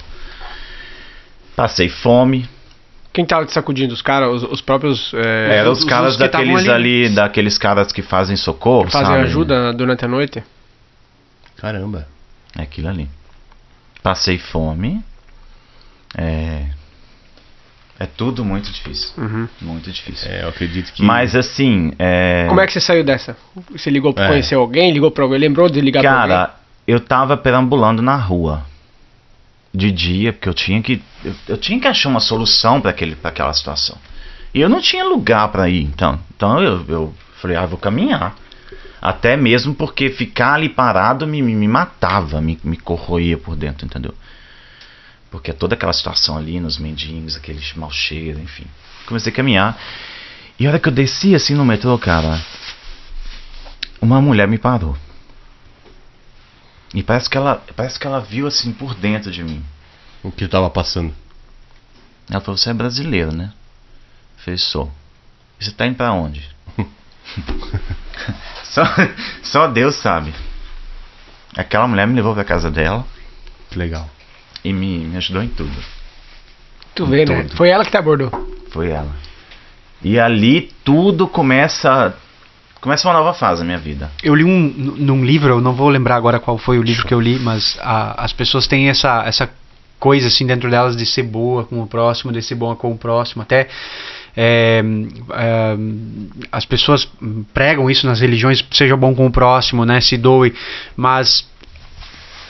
Speaker 4: Passei fome.
Speaker 3: Quem tava te sacudindo? Os caras, os próprios...
Speaker 4: Eram os caras daqueles ali, daqueles caras que fazem socorro,
Speaker 3: fazem ajuda durante a noite?
Speaker 1: Caramba.
Speaker 4: É aquilo ali. Passei fome. É tudo muito difícil. Muito difícil.
Speaker 1: Eu acredito que...
Speaker 4: Mas assim...
Speaker 3: Como é que você saiu dessa? Você ligou pra conhecer alguém? Ligou pra alguém? Lembrou de ligar pra alguém?
Speaker 4: Cara, eu tava perambulando na rua de dia, porque eu tinha que achar uma solução para aquela situação. E eu não tinha lugar para ir, então eu falei, vou caminhar. Até mesmo porque ficar ali parado me matava, me corroía por dentro, entendeu? Porque toda aquela situação ali nos mendigos, aquele mau cheiro, enfim. Comecei a caminhar. E a hora que eu desci assim no metrô, cara, uma mulher me parou. E parece que ela viu assim por dentro de mim
Speaker 1: o que estava passando.
Speaker 4: Ela falou, você é brasileiro, né? Eu falei, sou. E você tá indo pra onde? só Deus sabe. Aquela mulher me levou pra casa dela.
Speaker 1: Que legal.
Speaker 4: E me ajudou em tudo.
Speaker 3: Tu vê, né? Foi ela que te abordou.
Speaker 4: Foi ela. E ali tudo começa uma nova fase na minha vida.
Speaker 2: Eu li num livro, eu não vou lembrar agora qual foi o livro que eu li, mas as pessoas têm essa coisa assim dentro delas de ser boa com o próximo, de ser boa com o próximo. Até as pessoas pregam isso nas religiões, seja bom com o próximo, né? Se doe. Mas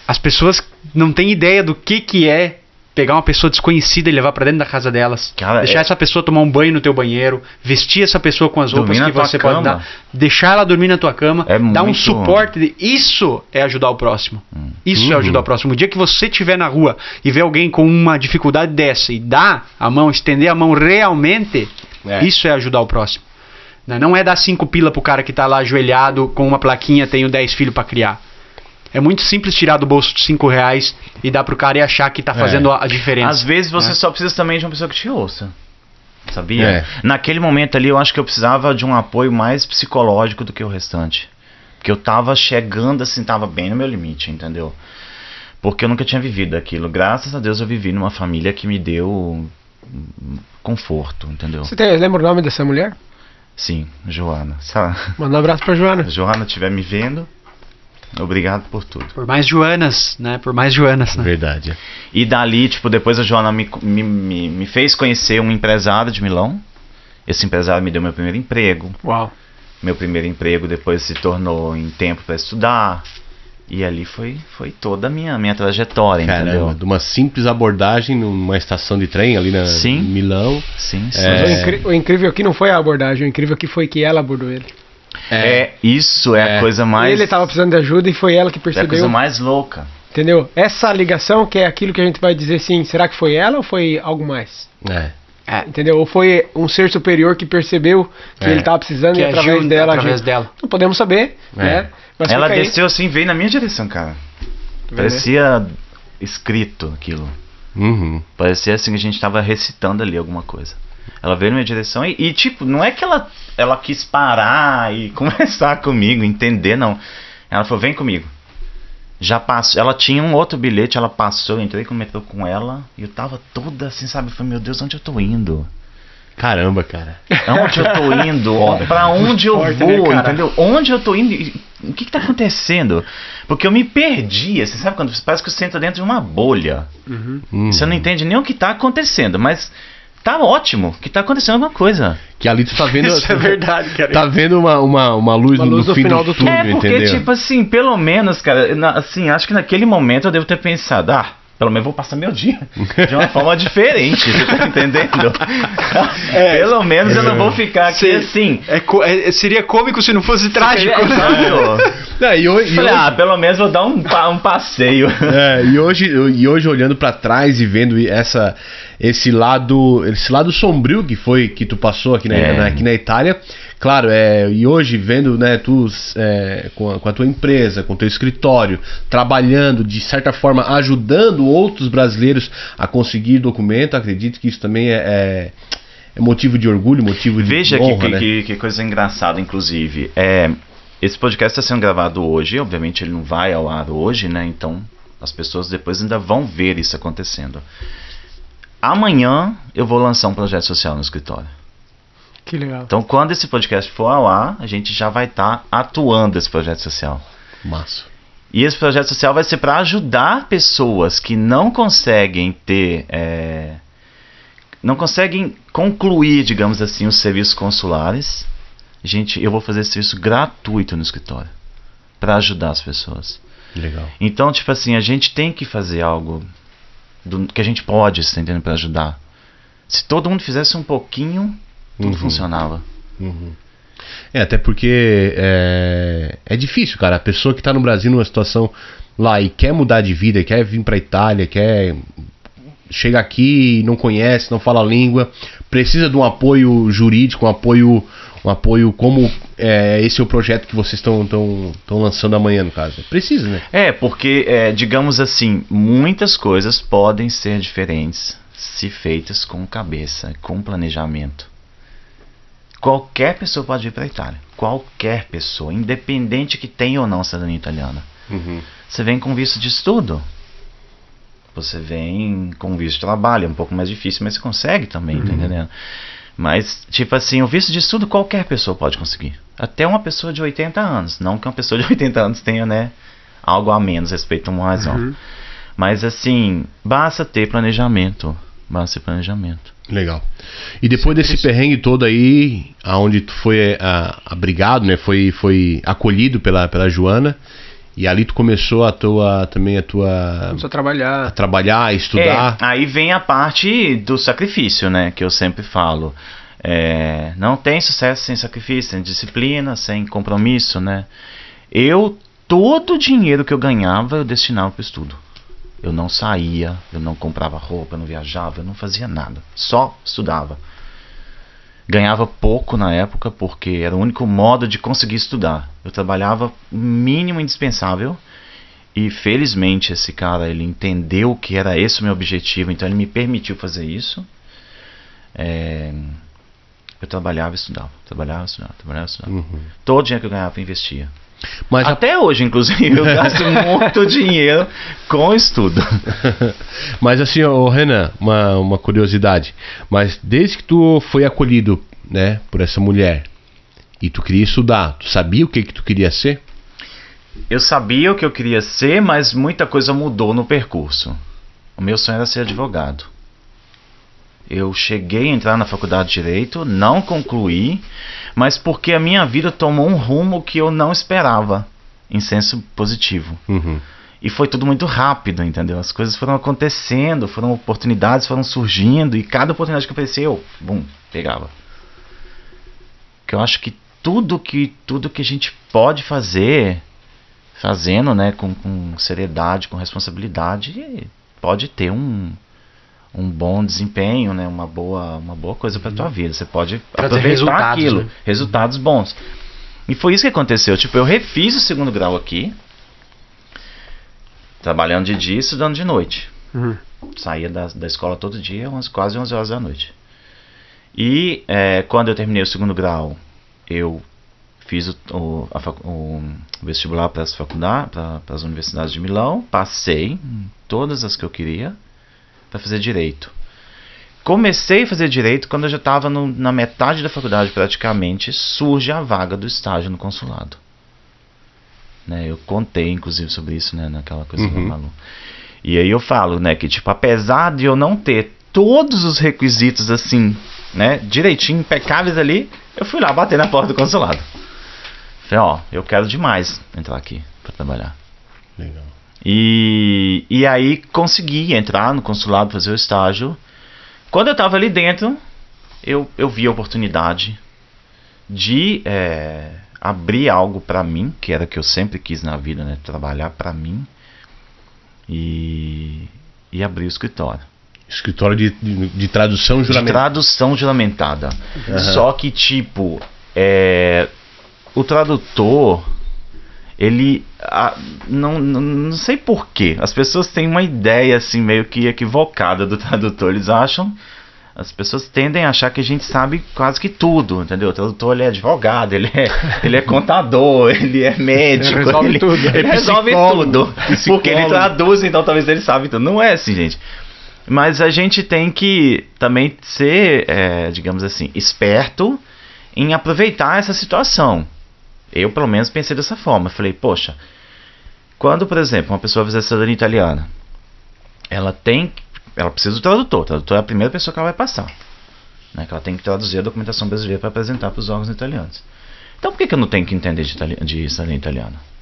Speaker 2: as pessoas não têm ideia do que é pegar uma pessoa desconhecida e levar pra dentro da casa delas. Cara, deixar essa pessoa tomar um banho no teu banheiro, vestir essa pessoa com as roupas que você pode dar, deixar ela dormir na tua cama, dar um suporte. Isso é ajudar o próximo. Isso é ajudar o próximo. O dia que você estiver na rua e ver alguém com uma dificuldade dessa e dar a mão, estender a mão realmente, isso é ajudar o próximo. Não é dar 5 pila pro cara que tá lá ajoelhado com uma plaquinha, tenho 10 filhos pra criar. É muito simples tirar do bolso R$5 e dar pro cara e achar que tá fazendo a diferença.
Speaker 4: Às vezes você só precisa também de uma pessoa que te ouça. Sabia? Naquele momento ali eu acho que eu precisava de um apoio mais psicológico do que o restante. Porque eu tava chegando assim, tava bem no meu limite, entendeu? Porque eu nunca tinha vivido aquilo. Graças a Deus eu vivi numa família que me deu conforto, entendeu?
Speaker 3: Você lembra o nome dessa mulher?
Speaker 4: Sim, Joana.
Speaker 3: Manda um abraço pra Joana.
Speaker 4: Joana estiver me vendo, obrigado por tudo.
Speaker 2: Por mais Joanas, né? Por mais Joanas, né?
Speaker 1: Verdade.
Speaker 4: E dali, depois a Joana me fez conhecer um empresário de Milão. Esse empresário me deu meu primeiro emprego.
Speaker 3: Uau.
Speaker 4: Meu primeiro emprego depois se tornou em tempo para estudar. E ali foi toda a minha trajetória, entendeu?
Speaker 1: De uma simples abordagem numa estação de trem ali em Milão.
Speaker 3: Sim. O incrível aqui não foi a abordagem, o incrível aqui foi que ela abordou ele.
Speaker 4: Isso é a coisa mais...
Speaker 3: Ele estava precisando de ajuda e foi ela que percebeu.
Speaker 4: É a coisa mais louca.
Speaker 3: Entendeu? Essa ligação que é aquilo que a gente vai dizer assim, será que foi ela ou foi algo mais? Entendeu? Ou foi um ser superior que percebeu que ele estava precisando e através dela. Não podemos saber, né?
Speaker 4: Mas ela desceu assim, veio na minha direção, cara. Parecia escrito aquilo. Parecia assim que a gente estava recitando ali alguma coisa. Ela veio na minha direção e tipo, não é que ela quis parar e conversar comigo, entender, não. Ela falou, vem comigo. Já passou, ela tinha um outro bilhete, ela passou, eu entrei no metrô com ela e eu tava toda assim, sabe? Eu falei, meu Deus, onde eu tô indo?
Speaker 1: Caramba, cara.
Speaker 4: Onde eu tô indo? Pra onde eu vou, entendeu? Onde eu tô indo? O que tá acontecendo? Porque eu me perdi, você sabe quando parece que você entra dentro de uma bolha. Você não entende nem o que tá acontecendo, mas tá ótimo, que tá acontecendo alguma coisa.
Speaker 1: Que ali tu tá vendo...
Speaker 2: Isso é verdade, cara.
Speaker 1: Tá vendo uma luz no final do túnel,
Speaker 4: porque,
Speaker 1: entendeu?
Speaker 4: tipo assim, pelo menos, cara, assim, acho que naquele momento eu devo ter pensado, pelo menos vou passar meu dia de uma forma diferente, você tá entendendo? Pelo menos eu não vou ficar aqui assim.
Speaker 2: Seria cômico se não fosse trágico.
Speaker 4: Pelo menos vou dar um passeio.
Speaker 1: E hoje olhando pra trás e vendo esse lado sombrio que tu passou aqui na Itália, claro, e hoje vendo, né, tu com a tua empresa, com o teu escritório, trabalhando, de certa forma ajudando outros brasileiros a conseguir documento, acredito que isso também é motivo de orgulho, motivo de honra, né?
Speaker 4: que coisa engraçada, inclusive. Esse podcast está sendo gravado hoje, obviamente ele não vai ao ar hoje, né? Então as pessoas depois ainda vão ver isso acontecendo. Amanhã eu vou lançar um projeto social no escritório.
Speaker 3: Que legal.
Speaker 4: Então quando esse podcast for ao ar, a gente já vai estar atuando esse projeto social.
Speaker 1: Massa.
Speaker 4: E esse projeto social vai ser para ajudar pessoas que não conseguem não conseguem concluir, digamos assim, os serviços consulares. Gente, eu vou fazer esse serviço gratuito no escritório para ajudar as pessoas.
Speaker 1: Legal.
Speaker 4: Então, tipo assim, a gente tem que fazer algo que a gente pode, você tá entendendo, para ajudar. Se todo mundo fizesse um pouquinho, tudo funcionava.
Speaker 1: Até porque é difícil, cara. A pessoa que tá no Brasil numa situação lá e quer mudar de vida, quer vir pra Itália, chega aqui e não conhece, não fala a língua, precisa de um apoio jurídico, um apoio como esse é o projeto que vocês estão lançando amanhã, no caso. Precisa, né?
Speaker 4: Porque, digamos assim, muitas coisas podem ser diferentes se feitas com cabeça, com planejamento. Qualquer pessoa pode vir para a Itália. Qualquer pessoa, independente que tenha ou não cidadania italiana. Você vem com visto de estudo. Você vem com visto de trabalho. É um pouco mais difícil, mas você consegue também, tá entendendo? Mas, tipo assim, o visto de estudo qualquer pessoa pode conseguir. Até uma pessoa de 80 anos. Não que uma pessoa de 80 anos tenha, né, algo a menos respeito a uma razão. Mas, assim, basta ter planejamento. Basta ter planejamento.
Speaker 1: Legal. E depois desse perrengue todo aí, aonde tu foi abrigado, né, foi acolhido pela Joana, e ali tu começou Começou a trabalhar, a estudar.
Speaker 4: Aí vem a parte do sacrifício, né, que eu sempre falo. Não tem sucesso sem sacrifício, sem disciplina, sem compromisso, né. Todo o dinheiro que eu ganhava, eu destinava para o estudo. Eu não saía, eu não comprava roupa, eu não viajava, eu não fazia nada. Só estudava. Ganhava pouco na época, porque era o único modo de conseguir estudar. Eu trabalhava o mínimo indispensável. E felizmente esse cara, ele entendeu que era esse o meu objetivo, então ele me permitiu fazer isso. Eu trabalhava e estudava. Todo o dinheiro que eu ganhava eu investia. Mas até hoje, inclusive, eu gasto muito dinheiro com estudo.
Speaker 1: Mas assim, Renan, uma curiosidade. Mas desde que tu foi acolhido, né, por essa mulher e tu queria estudar, tu sabia o que tu queria ser?
Speaker 4: Eu sabia o que eu queria ser, mas muita coisa mudou no percurso. O meu sonho era ser advogado. Eu cheguei a entrar na faculdade de Direito, não concluí, mas porque a minha vida tomou um rumo que eu não esperava, em senso positivo. E foi tudo muito rápido, entendeu? As coisas foram acontecendo, oportunidades foram surgindo, e cada oportunidade que apareceu, pegava. Que eu acho que tudo que a gente pode fazer, fazendo, né, com seriedade, com responsabilidade, pode ter um um bom desempenho, né? Uma boa coisa para tua vida. Você pode aproveitar aquilo, né? Resultados bons. E foi isso que aconteceu. Tipo, eu refiz o segundo grau aqui, trabalhando de dia e estudando de noite. Saía da escola todo dia, quase 11 horas da noite. E quando eu terminei o segundo grau, eu fiz o vestibular para as faculdades, para as universidades de Milão, passei em todas as que eu queria para fazer direito. Comecei a fazer direito quando eu já estava na metade da faculdade praticamente, surge a vaga do estágio no consulado. Né, eu contei inclusive sobre isso, né, naquela coisa do Malu. E aí eu falo, né, que tipo, apesar de eu não ter todos os requisitos assim, né, direitinho, impecáveis ali, eu fui lá bater na porta do consulado. Falei, ó, eu quero demais entrar aqui para trabalhar.
Speaker 1: Legal.
Speaker 4: E aí consegui entrar no consulado, fazer o estágio. Quando eu estava ali dentro, eu vi a oportunidade de abrir algo para mim, que era o que eu sempre quis na vida, né? Trabalhar para mim e abrir o escritório.
Speaker 1: Escritório de tradução juramentada.
Speaker 4: De tradução juramentada. Só que, tipo, o tradutor, ele... não sei porquê. As pessoas têm uma ideia, assim, meio que equivocada do tradutor. Eles acham... As pessoas tendem a achar que a gente sabe quase que tudo, entendeu? O tradutor, ele é advogado, ele é contador, ele é médico.
Speaker 3: Ele resolve tudo.
Speaker 4: Ele resolve tudo. Porque ele traduz, então talvez ele sabe tudo. Não é assim, gente. Mas a gente tem que também ser, digamos assim, esperto em aproveitar essa situação. Eu, pelo menos, pensei dessa forma. Eu falei, poxa, quando, por exemplo, uma pessoa fizer cidadania italiana, ela precisa do tradutor. O tradutor é a primeira pessoa que ela vai passar, né? Que ela tem que traduzir a documentação brasileira para apresentar para os órgãos italianos. Então por que eu não tenho que entender de cidadania italiana?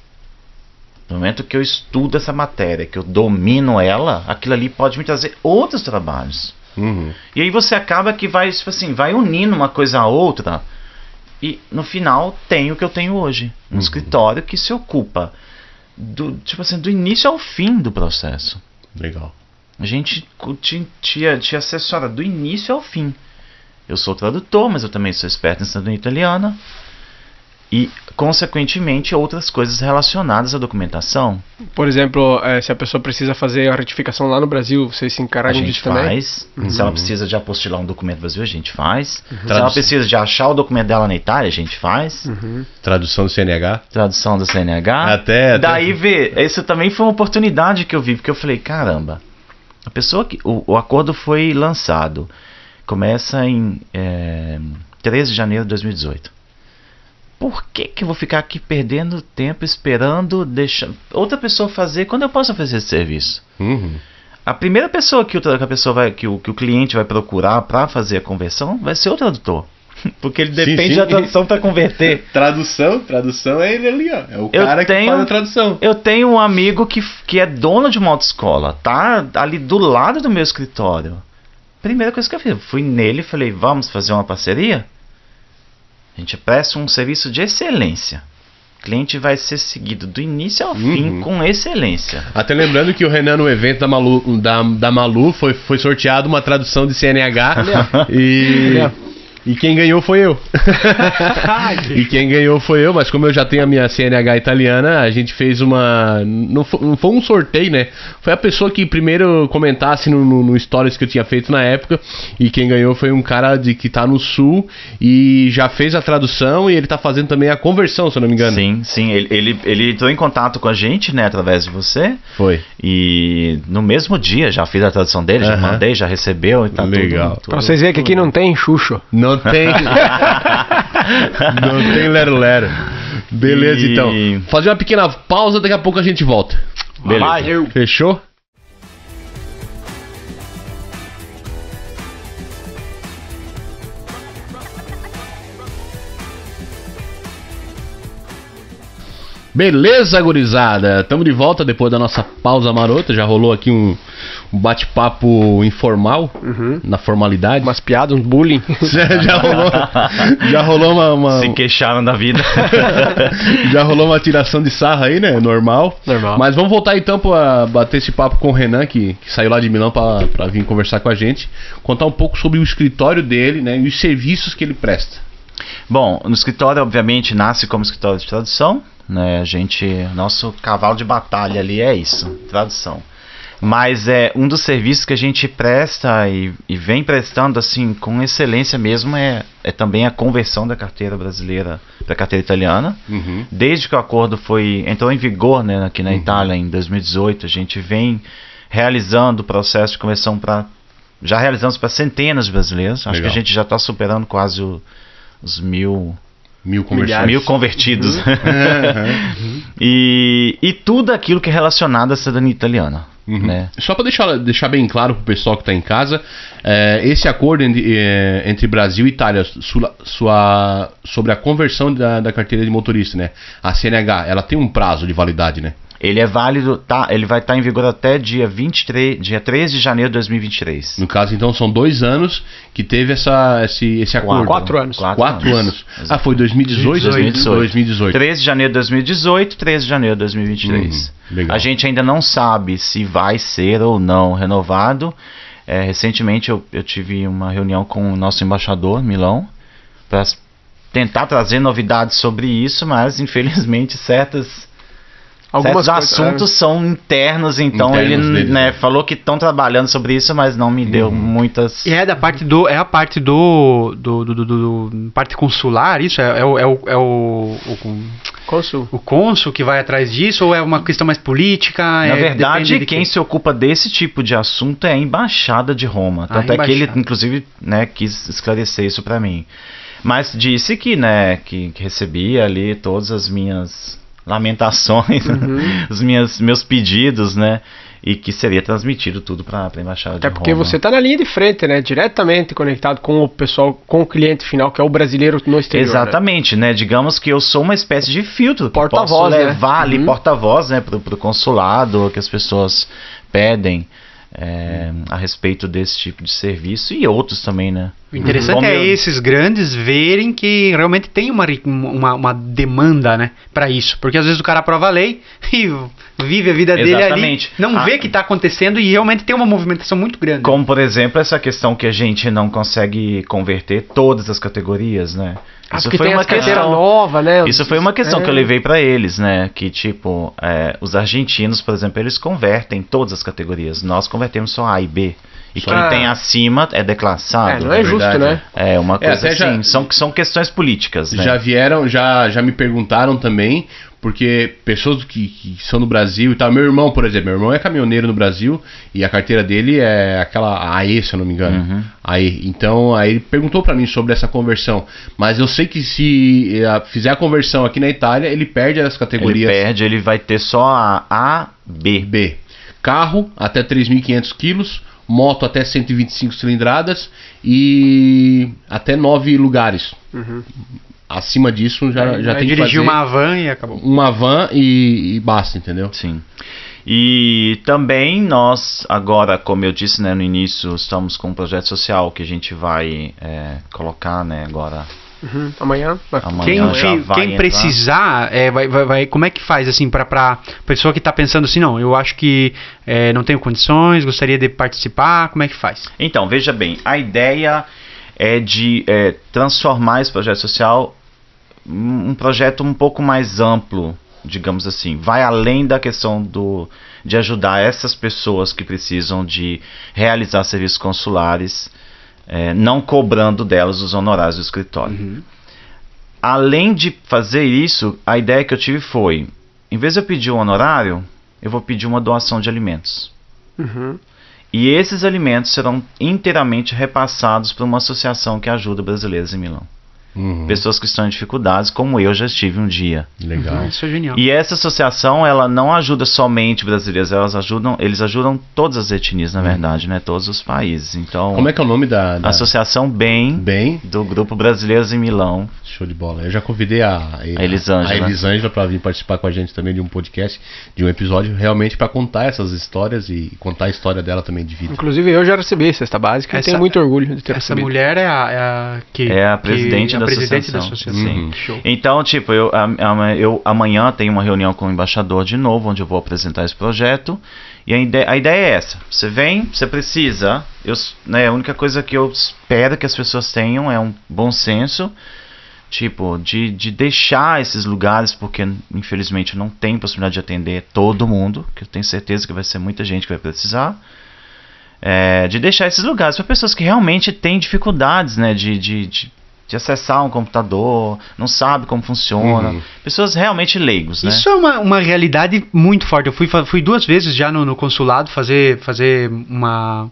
Speaker 4: No momento que eu estudo essa matéria, que eu domino ela, aquilo ali pode me trazer outros trabalhos. E aí você acaba que vai, tipo assim, vai unindo uma coisa a outra. E no final tem o que eu tenho hoje. Um escritório que se ocupa do início ao fim do processo.
Speaker 1: Legal.
Speaker 4: A gente te assessora do início ao fim. Eu sou tradutor, mas eu também sou experto em cidadania italiana. E, consequentemente, outras coisas relacionadas à documentação.
Speaker 3: Por exemplo, se a pessoa precisa fazer a retificação lá no Brasil, vocês se encarregam disso também?
Speaker 4: A gente faz. Se ela precisa de apostilar um documento no Brasil, a gente faz. Se ela precisa de achar o documento dela na Itália, a gente faz.
Speaker 1: Tradução do CNH.
Speaker 4: Tradução do CNH.
Speaker 1: Até.
Speaker 4: Daí, isso também foi uma oportunidade que eu vi, porque eu falei, caramba, a pessoa que... O acordo foi lançado. Começa em 13 de janeiro de 2018. Por que eu vou ficar aqui perdendo tempo esperando outra pessoa fazer quando eu posso fazer esse serviço? A primeira pessoa que o cliente vai procurar para fazer a conversão vai ser o tradutor. Porque ele depende da tradução para converter.
Speaker 1: Tradução é ele ali, ó. É o cara que faz a tradução.
Speaker 4: Eu tenho um amigo que é dono de uma autoescola, tá ali do lado do meu escritório. Primeira coisa que eu fiz, fui nele e falei, vamos fazer uma parceria? A gente presta um serviço de excelência. O cliente vai ser seguido do início ao fim com excelência.
Speaker 1: Até lembrando que o Renan, no evento da Malu, foi sorteado uma tradução de CNH. E quem ganhou foi eu. Mas como eu já tenho a minha CNH italiana, a gente fez uma... Não foi um sorteio, né? Foi a pessoa que primeiro comentasse no stories que eu tinha feito na época. E quem ganhou foi um cara que tá no sul e já fez a tradução e ele tá fazendo também a conversão, se eu não me engano.
Speaker 4: Sim. Ele entrou em contato com a gente, né? Através de você.
Speaker 1: Foi. E
Speaker 4: no mesmo dia já fiz a tradução dele, já mandei, já recebeu e tá
Speaker 1: legal.
Speaker 3: Pra vocês verem que aqui não tem Xuxo.
Speaker 1: Não tem. Não tem lero-lero. Beleza, então. Fazer uma pequena pausa, daqui a pouco a gente volta.
Speaker 4: Beleza.
Speaker 1: Fechou? Beleza, gurizada? Estamos de volta depois da nossa pausa marota. Já rolou aqui um bate-papo informal, na formalidade.
Speaker 3: Umas piadas, um bullying.
Speaker 1: Já rolou uma...
Speaker 4: Se queixaram da vida.
Speaker 1: Já rolou uma tiração de sarra aí, né? Normal. Mas vamos voltar então para bater esse papo com o Renan, que saiu lá de Milão para vir conversar com a gente. Contar um pouco sobre o escritório dele, né? E os serviços que ele presta.
Speaker 4: Bom, no escritório, obviamente, nasce como escritório de tradução, né? Nosso cavalo de batalha ali é isso, tradução. Mas um dos serviços que a gente presta e vem prestando assim com excelência mesmo é também a conversão da carteira brasileira para a carteira italiana. Desde que o acordo entrou em vigor, né, aqui na Itália em 2018, a gente vem realizando o processo de conversão já realizamos para centenas de brasileiros. Acho que a gente já está superando quase os mil convertidos. E tudo aquilo que é relacionado à cidadania italiana. Né?
Speaker 1: Só para deixar bem claro para o pessoal que está em casa, esse acordo entre Brasil e Itália sobre a conversão da carteira de motorista, né? A CNH, ela tem um prazo de validade, né?
Speaker 4: Ele é válido, ele vai estar em vigor até dia 3 de janeiro de 2023.
Speaker 1: No caso, então, são 2 anos que teve esse acordo.
Speaker 3: 4 anos.
Speaker 1: 4 anos. Foi 2018? 2018.
Speaker 4: 13 de janeiro de 2018, 13 de janeiro de 2023.
Speaker 1: Legal.
Speaker 4: A gente ainda não sabe se vai ser ou não renovado. Recentemente eu tive uma reunião com o nosso embaixador em Milão para tentar trazer novidades sobre isso, mas infelizmente certos assuntos são internos, então ele deles, falou que estão trabalhando sobre isso, mas não me deu muitas...
Speaker 2: E a parte parte consular, isso é o cônsul. O cônsul que vai atrás disso, ou é uma questão mais política?
Speaker 4: Na verdade, quem se ocupa desse tipo de assunto é a Embaixada de Roma. Tanto é que ele, inclusive, quis esclarecer isso para mim. Mas disse que recebia ali todas as minhas lamentações, os meus pedidos, né? E que seria transmitido tudo para a Embaixada de Roma.
Speaker 3: Até porque você está na linha de frente, né? Diretamente conectado com o pessoal, com o cliente final, que é o brasileiro no exterior.
Speaker 4: Exatamente, né? Digamos que eu sou uma espécie de filtro.
Speaker 3: Porta-voz,
Speaker 4: posso levar ali porta-voz, né? Para o consulado, que as pessoas pedem a respeito desse tipo de serviço e outros também, né?
Speaker 2: O interessante esses grandes verem que realmente tem uma demanda, né, para isso. Porque às vezes o cara aprova a lei e vive a vida dele ali, não vê que está acontecendo e realmente tem uma movimentação muito grande.
Speaker 4: Como, por exemplo, essa questão que a gente não consegue converter todas as categorias, né?
Speaker 3: Isso foi uma questão nova, né?
Speaker 4: Isso foi uma questão que eu levei para eles, né? Que tipo, os argentinos, por exemplo, eles convertem todas as categorias. Nós convertemos só A e B. E quem tem acima é declassado.
Speaker 3: Não é justo, né?
Speaker 4: É uma coisa assim. São questões políticas, né?
Speaker 1: Já vieram, já me perguntaram também, porque pessoas que são no Brasil e tal. Meu irmão, por exemplo, é caminhoneiro no Brasil e a carteira dele é aquela AE, se eu não me engano. AE. Então, aí ele perguntou pra mim sobre essa conversão. Mas eu sei que se fizer a conversão aqui na Itália, ele perde as categorias.
Speaker 4: Ele vai ter só a B.
Speaker 1: Carro até 3.500 quilos. Moto até 125 cilindradas e até 9 lugares. Acima disso já tem que fazer...
Speaker 2: dirigir uma van e acabou.
Speaker 1: Uma van e basta, entendeu?
Speaker 4: Sim. E também nós, agora, como eu disse, né, no início, estamos com um projeto social que a gente vai colocar, né, agora...
Speaker 3: Amanhã
Speaker 2: quem precisar, como é que faz assim para pessoa que está pensando assim, não, eu acho que não tenho condições, gostaria de participar, como é que faz?
Speaker 4: Então, veja bem, a ideia é de transformar esse projeto social um projeto um pouco mais amplo, digamos assim, vai além da questão de ajudar essas pessoas que precisam de realizar serviços consulares, não cobrando delas os honorários do escritório. Além de fazer isso, a ideia que eu tive foi, em vez de eu pedir um honorário, eu vou pedir uma doação de alimentos. E esses alimentos serão inteiramente repassados para uma associação que ajuda brasileiros em Milão. pessoas que estão em dificuldades, como eu já estive um dia.
Speaker 1: Legal.
Speaker 2: Isso é genial.
Speaker 4: E essa associação, ela não ajuda somente brasileiros, eles ajudam todas as etnias, na verdade, né? Todos os países. Então,
Speaker 1: como é que é o nome da...
Speaker 4: Associação BEM, do Grupo Brasileiros em Milão.
Speaker 1: Show de bola. Eu já convidei a
Speaker 4: Elisângela
Speaker 1: para vir participar com a gente também de um podcast, de um episódio, realmente para contar essas histórias e contar a história dela também de vida.
Speaker 3: Inclusive eu já recebi cesta básica e tenho muito orgulho de ter
Speaker 2: essa
Speaker 3: recebido.
Speaker 2: Mulher é a
Speaker 4: presidente da associação. Sim. Então, tipo, eu amanhã tenho uma reunião com o embaixador de novo, onde eu vou apresentar esse projeto. E a ideia é essa. Você vem, você precisa. A única coisa que eu espero que as pessoas tenham é um bom senso, tipo, de deixar esses lugares, porque infelizmente não tem possibilidade de atender todo mundo, que eu tenho certeza que vai ser muita gente que vai precisar. De deixar esses lugares para pessoas que realmente têm dificuldades, né, de acessar um computador, não sabe como funciona, pessoas realmente leigos, né?
Speaker 2: Isso é uma realidade muito forte. Eu fui 2 vezes já no consulado fazer uma...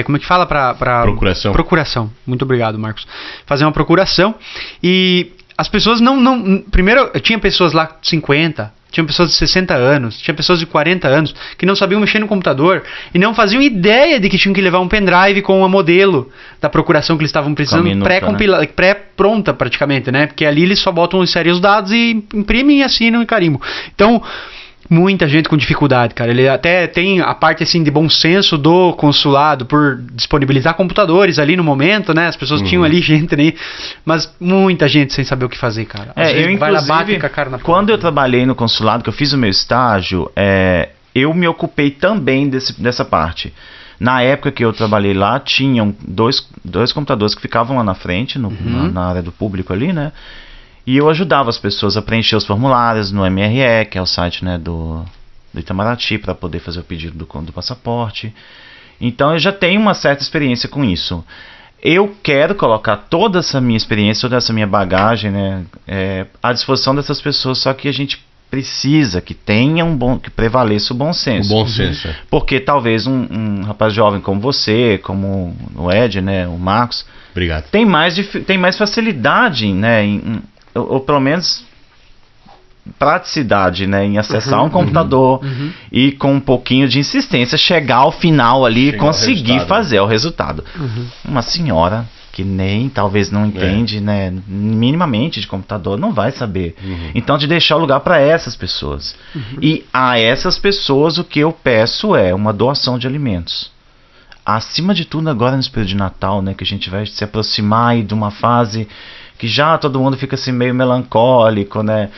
Speaker 2: como é que fala para
Speaker 1: procuração.
Speaker 2: Procuração. Muito obrigado, Marcos. Fazer uma procuração e as pessoas não... Primeiro, tinha pessoas lá de 50... Tinha pessoas de 60 anos, tinha pessoas de 40 anos que não sabiam mexer no computador e não faziam ideia de que tinham que levar um pendrive com a modelo da procuração que eles estavam precisando, pré-pronta praticamente, né? Porque ali eles só botam insere os dados e imprimem, assinam e carimbam. Então, muita gente com dificuldade, cara. Ele até tem a parte assim de bom senso do consulado por disponibilizar computadores ali no momento, né? As pessoas tinham ali gente, né? Mas muita gente sem saber o que fazer, cara.
Speaker 4: Eu vai lá, bate com a cara na quando eu trabalhei no consulado, que eu fiz o meu estágio, eu me ocupei também dessa parte. Na época que eu trabalhei lá, tinham dois computadores que ficavam lá na frente, na área do público ali, né? E eu ajudava as pessoas a preencher os formulários no MRE, que é o site, né, do Itamaraty, para poder fazer o pedido do passaporte. Então eu já tenho uma certa experiência com isso. Eu quero colocar toda essa minha experiência, toda essa minha bagagem, né, à disposição dessas pessoas, só que a gente precisa que tenha que prevaleça o bom senso.
Speaker 1: O bom senso.
Speaker 4: Porque talvez um rapaz jovem como você, como o Ed, né, o Marcos,
Speaker 1: obrigado,
Speaker 4: tem mais facilidade, né, ou pelo menos praticidade, né, em acessar um computador e com um pouquinho de insistência chegar ao final ali e conseguir fazer o resultado. Uma senhora que talvez não entende, né, minimamente de computador, não vai saber. Então, de deixar o lugar para essas pessoas. E a essas pessoas o que eu peço é uma doação de alimentos. Acima de tudo agora nesse período de Natal, né, que a gente vai se aproximar aí de uma fase que já todo mundo fica assim meio melancólico, né?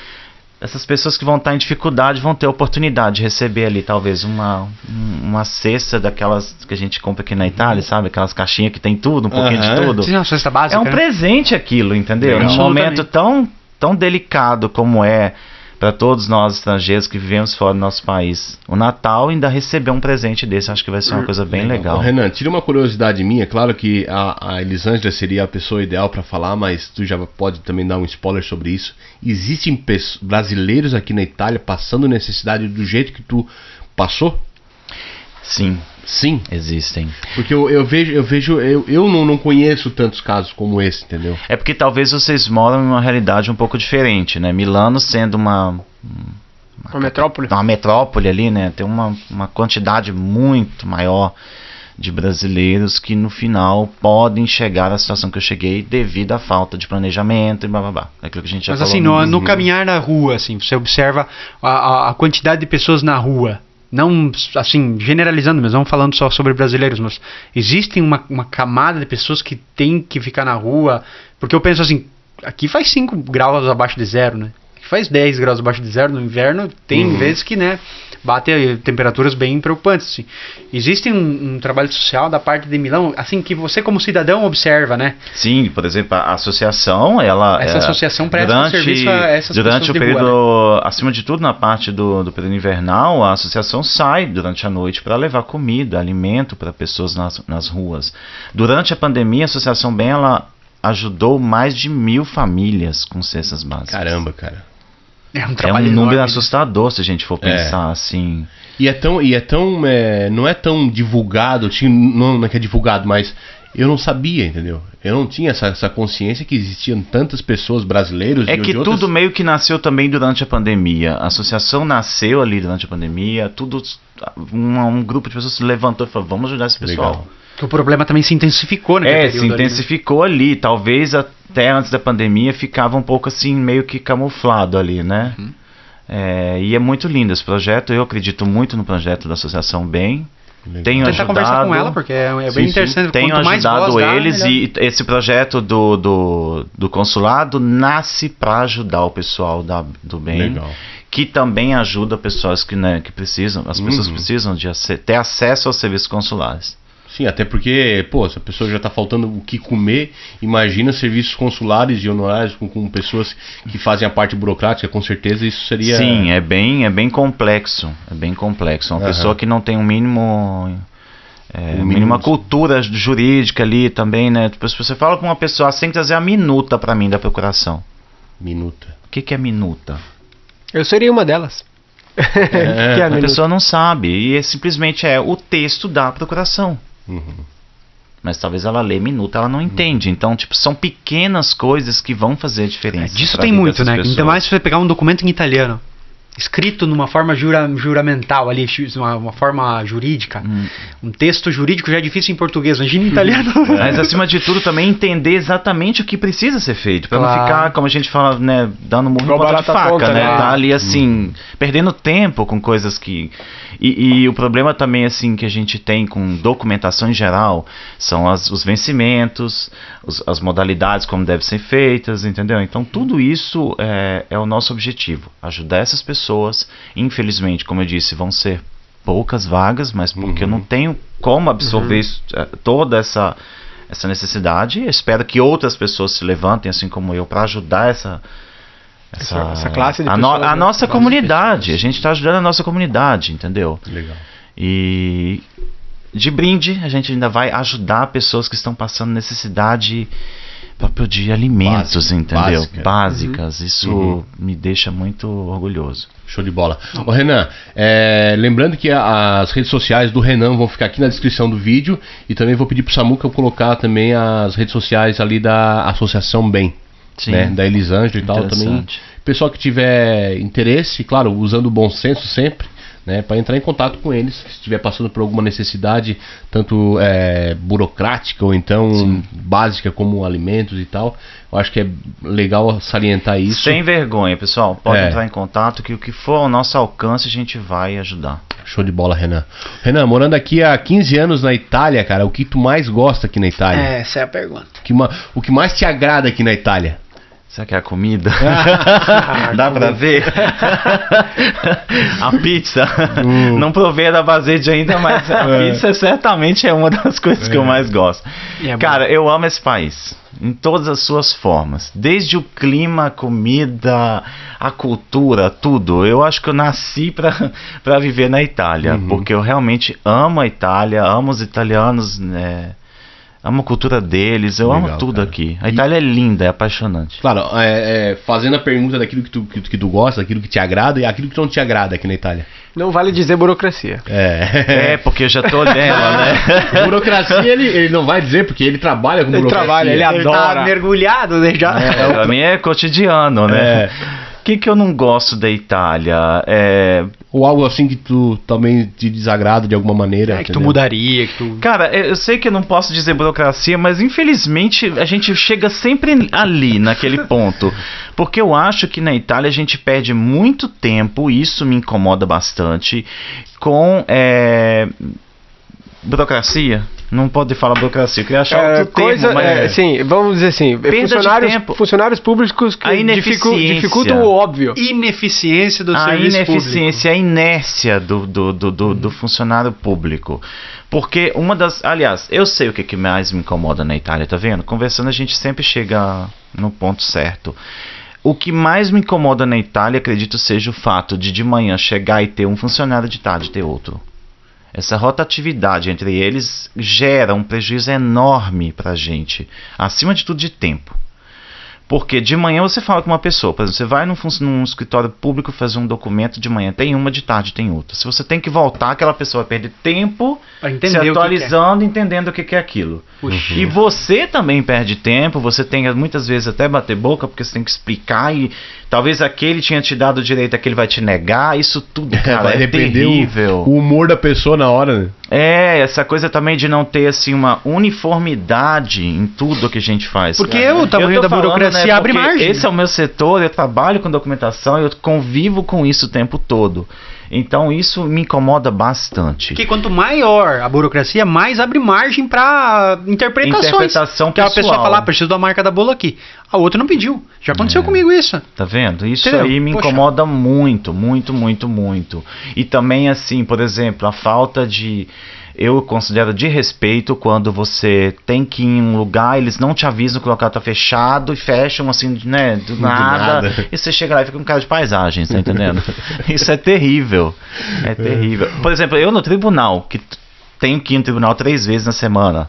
Speaker 4: Essas pessoas que vão estar em dificuldade vão ter a oportunidade de receber ali talvez uma cesta daquelas que a gente compra aqui na Itália, sabe? Aquelas caixinhas que tem tudo, um pouquinho de tudo.
Speaker 2: Sim, uma cesta básica,
Speaker 4: é um presente aquilo, entendeu? Num momento tão delicado como para todos nós estrangeiros que vivemos fora do nosso país. O Natal ainda receber um presente desse, acho que vai ser uma coisa bem legal.
Speaker 1: Renan, tira uma curiosidade minha, claro que a Elisângela seria a pessoa ideal para falar, mas tu já pode também dar um spoiler sobre isso. Existem brasileiros aqui na Itália passando necessidade do jeito que tu passou?
Speaker 4: Sim.
Speaker 1: Sim?
Speaker 4: Existem.
Speaker 1: Porque eu não conheço tantos casos como esse, entendeu?
Speaker 4: É porque talvez vocês moram em uma realidade um pouco diferente, né? Milano sendo uma
Speaker 3: metrópole.
Speaker 4: Uma metrópole ali, né? Tem uma quantidade muito maior de brasileiros que no final podem chegar à situação que eu cheguei devido à falta de planejamento e blá blá blá. Aquilo que a gente já falou.
Speaker 2: Mas assim, no caminhar na rua, assim, você observa a quantidade de pessoas na rua. Não, assim, generalizando mesmo, não falando só sobre brasileiros, mas existem uma camada de pessoas que tem que ficar na rua, porque eu penso assim, aqui faz 5 graus abaixo de zero, né? Aqui faz 10 graus abaixo de zero no inverno, tem vezes que, né, bate temperaturas bem preocupantes, assim. Existe um trabalho social da parte de Milão, assim, que você como cidadão observa, né?
Speaker 4: Sim, por exemplo, a associação, essa
Speaker 2: associação presta serviço a essas
Speaker 4: durante
Speaker 2: pessoas
Speaker 4: o período,
Speaker 2: rua, né?
Speaker 4: Acima de tudo, na parte do período invernal, a associação sai durante a noite para levar comida, alimento para pessoas nas ruas. Durante a pandemia, a associação BEM, ela ajudou mais de 1.000 famílias com cestas básicas.
Speaker 1: Caramba, cara.
Speaker 2: É um
Speaker 4: número
Speaker 2: enorme,
Speaker 4: assustador se a gente for pensar assim.
Speaker 1: Não é tão divulgado, não é que é divulgado, mas eu não sabia, entendeu? Eu não tinha essa consciência que existiam tantas pessoas brasileiras.
Speaker 4: É que tudo meio que nasceu também durante a pandemia. A associação nasceu ali durante a pandemia. Um grupo de pessoas se levantou e falou, vamos ajudar esse pessoal.
Speaker 2: Legal. O problema também se intensificou, né?
Speaker 4: Se intensificou ali. Talvez até antes da pandemia ficava um pouco assim, meio que camuflado ali, né? Uhum. E é muito lindo esse projeto. Eu acredito muito no projeto da Associação Bem. Tenho ajudado,
Speaker 2: conversar com ela, porque bem interessante.
Speaker 4: Tenho ajudado eles e esse projeto do consulado nasce para ajudar o pessoal do bem. Legal. Que também ajuda pessoas que precisam, as pessoas precisam de ter acesso aos serviços consulares.
Speaker 1: Sim, até porque, se a pessoa já está faltando o que comer, imagina serviços consulares e honorários com pessoas que fazem a parte burocrática, com certeza isso seria...
Speaker 4: Sim, é bem complexo, Uma pessoa que não tem mínima cultura jurídica ali também, né? Se você fala com uma pessoa, você tem que trazer a minuta para mim da procuração.
Speaker 1: Minuta.
Speaker 4: O que é minuta?
Speaker 3: Eu seria uma delas.
Speaker 4: A pessoa não sabe, e simplesmente é o texto da procuração. Mas talvez ela lê minuta, ela não entende. Então, são pequenas coisas que vão fazer a diferença.
Speaker 2: Disso tem muito, né? Ainda mais se você pegar um documento em italiano, escrito numa forma juramental ali, uma forma jurídica. Um texto jurídico já é difícil em português, imagina em italiano.
Speaker 4: Mas acima de tudo também entender exatamente o que precisa ser feito, para não ficar, como a gente fala, né, dando murro em ponta de faca, né? Tá ali assim, perdendo tempo com coisas que... E o problema também, assim, que a gente tem com documentação em geral, são os vencimentos, as modalidades como devem ser feitas, entendeu? Então tudo isso é o nosso objetivo, ajudar essas pessoas. Infelizmente, como eu disse, vão ser poucas vagas, mas porque eu não tenho como absorver toda essa necessidade. Eu espero que outras pessoas se levantem, assim como eu, para ajudar essa
Speaker 3: classe de pessoas,
Speaker 4: a nossa comunidade. A gente está ajudando a nossa comunidade, entendeu?
Speaker 1: Legal.
Speaker 4: E de brinde, a gente ainda vai ajudar pessoas que estão passando necessidade próprio de alimentos, entendeu? Básicas. Isso me deixa muito orgulhoso.
Speaker 1: Show de bola. Ô Renan, lembrando que as redes sociais do Renan vão ficar aqui na descrição do vídeo, e também vou pedir pro Samuca colocar também as redes sociais ali da Associação Bem. Né, da Elisângela e tal também. Pessoal que tiver interesse, claro, usando o bom senso sempre, né, para entrar em contato com eles, se estiver passando por alguma necessidade, tanto burocrática ou então básica como alimentos e tal. Eu acho que é legal salientar isso.
Speaker 4: Sem vergonha, pessoal. Pode entrar em contato, que o que for ao nosso alcance a gente vai ajudar.
Speaker 1: Show de bola, Renan. Renan, morando aqui há 15 anos na Itália, cara, o que tu mais gosta aqui na Itália?
Speaker 2: Essa é a pergunta.
Speaker 1: O que mais te agrada aqui na Itália?
Speaker 4: Será que é a comida? Dá pra ver? A pizza. Não provei a da Basede ainda, mas a pizza certamente é uma das coisas que eu mais gosto. Cara, eu amo esse país. Em todas as suas formas. Desde o clima, a comida, a cultura, tudo. Eu acho que eu nasci pra viver na Itália. Porque eu realmente amo a Itália, amo os italianos, né? Amo a cultura deles, eu amo tudo, cara. Aqui. A Itália é linda, é apaixonante.
Speaker 1: Claro, fazendo a pergunta daquilo que tu gosta, daquilo que te agrada e aquilo que não te agrada aqui na Itália.
Speaker 3: Não vale dizer burocracia.
Speaker 4: Porque eu já tô nela, né?
Speaker 1: Burocracia ele não vai dizer, porque ele trabalha com burocracia.
Speaker 2: Ele adora. Ele tá mergulhado, né? Já.
Speaker 4: Pra mim é cotidiano, né? O que eu não gosto da Itália?
Speaker 1: Ou algo assim que tu também te desagrada de alguma maneira.
Speaker 2: Que tu mudaria,
Speaker 4: Cara, eu sei que eu não posso dizer burocracia, mas infelizmente a gente chega sempre ali, naquele ponto. Porque eu acho que na Itália a gente perde muito tempo, e isso me incomoda bastante, com burocracia. Não pode falar burocracia, eu queria achar outro termo, mas
Speaker 3: sim, vamos dizer assim, funcionários públicos que dificultam o óbvio.
Speaker 2: Ineficiência do serviço público.
Speaker 4: A inércia do funcionário público. Porque aliás, eu sei o que mais me incomoda na Itália, tá vendo? Conversando a gente sempre chega no ponto certo. O que mais me incomoda na Itália, acredito, seja o fato de manhã chegar e ter um funcionário, de tarde ter outro. Essa rotatividade entre eles gera um prejuízo enorme para a gente, acima de tudo de tempo. Porque de manhã você fala com uma pessoa, por exemplo, você vai num escritório público fazer um documento, de manhã tem uma, de tarde tem outra. Se você tem que voltar, aquela pessoa vai perder tempo se atualizando, entendendo o que é aquilo. E você também perde tempo, você tem muitas vezes até bater boca, porque você tem que explicar e talvez aquele tinha te dado o direito, aquele vai te negar, isso tudo, cara,
Speaker 1: vai depender terrível. O humor da pessoa na hora, né?
Speaker 4: Essa coisa também de não ter assim uma uniformidade em tudo que a gente faz.
Speaker 2: Porque o tamanho da burocracia abre margem.
Speaker 4: Esse é o meu setor, eu trabalho com documentação, eu convivo com isso o tempo todo. Então isso me incomoda bastante.
Speaker 2: Porque quanto maior a burocracia, mais abre margem para interpretações.
Speaker 4: Interpretação pessoal.
Speaker 2: Que a pessoa fala, preciso da marca da bolo aqui. A outra não pediu. Já aconteceu comigo isso.
Speaker 4: Tá vendo? Isso aí me incomoda muito, muito, muito, muito. E também assim, por exemplo, a falta de... Eu considero de respeito quando você tem que ir em um lugar, eles não te avisam que o local tá fechado e fecham assim, né, do nada. E você chega lá e fica com cara de paisagem, tá entendendo? Isso é terrível. É terrível. Por exemplo, eu no tribunal, que tenho que ir no tribunal 3 vezes na semana.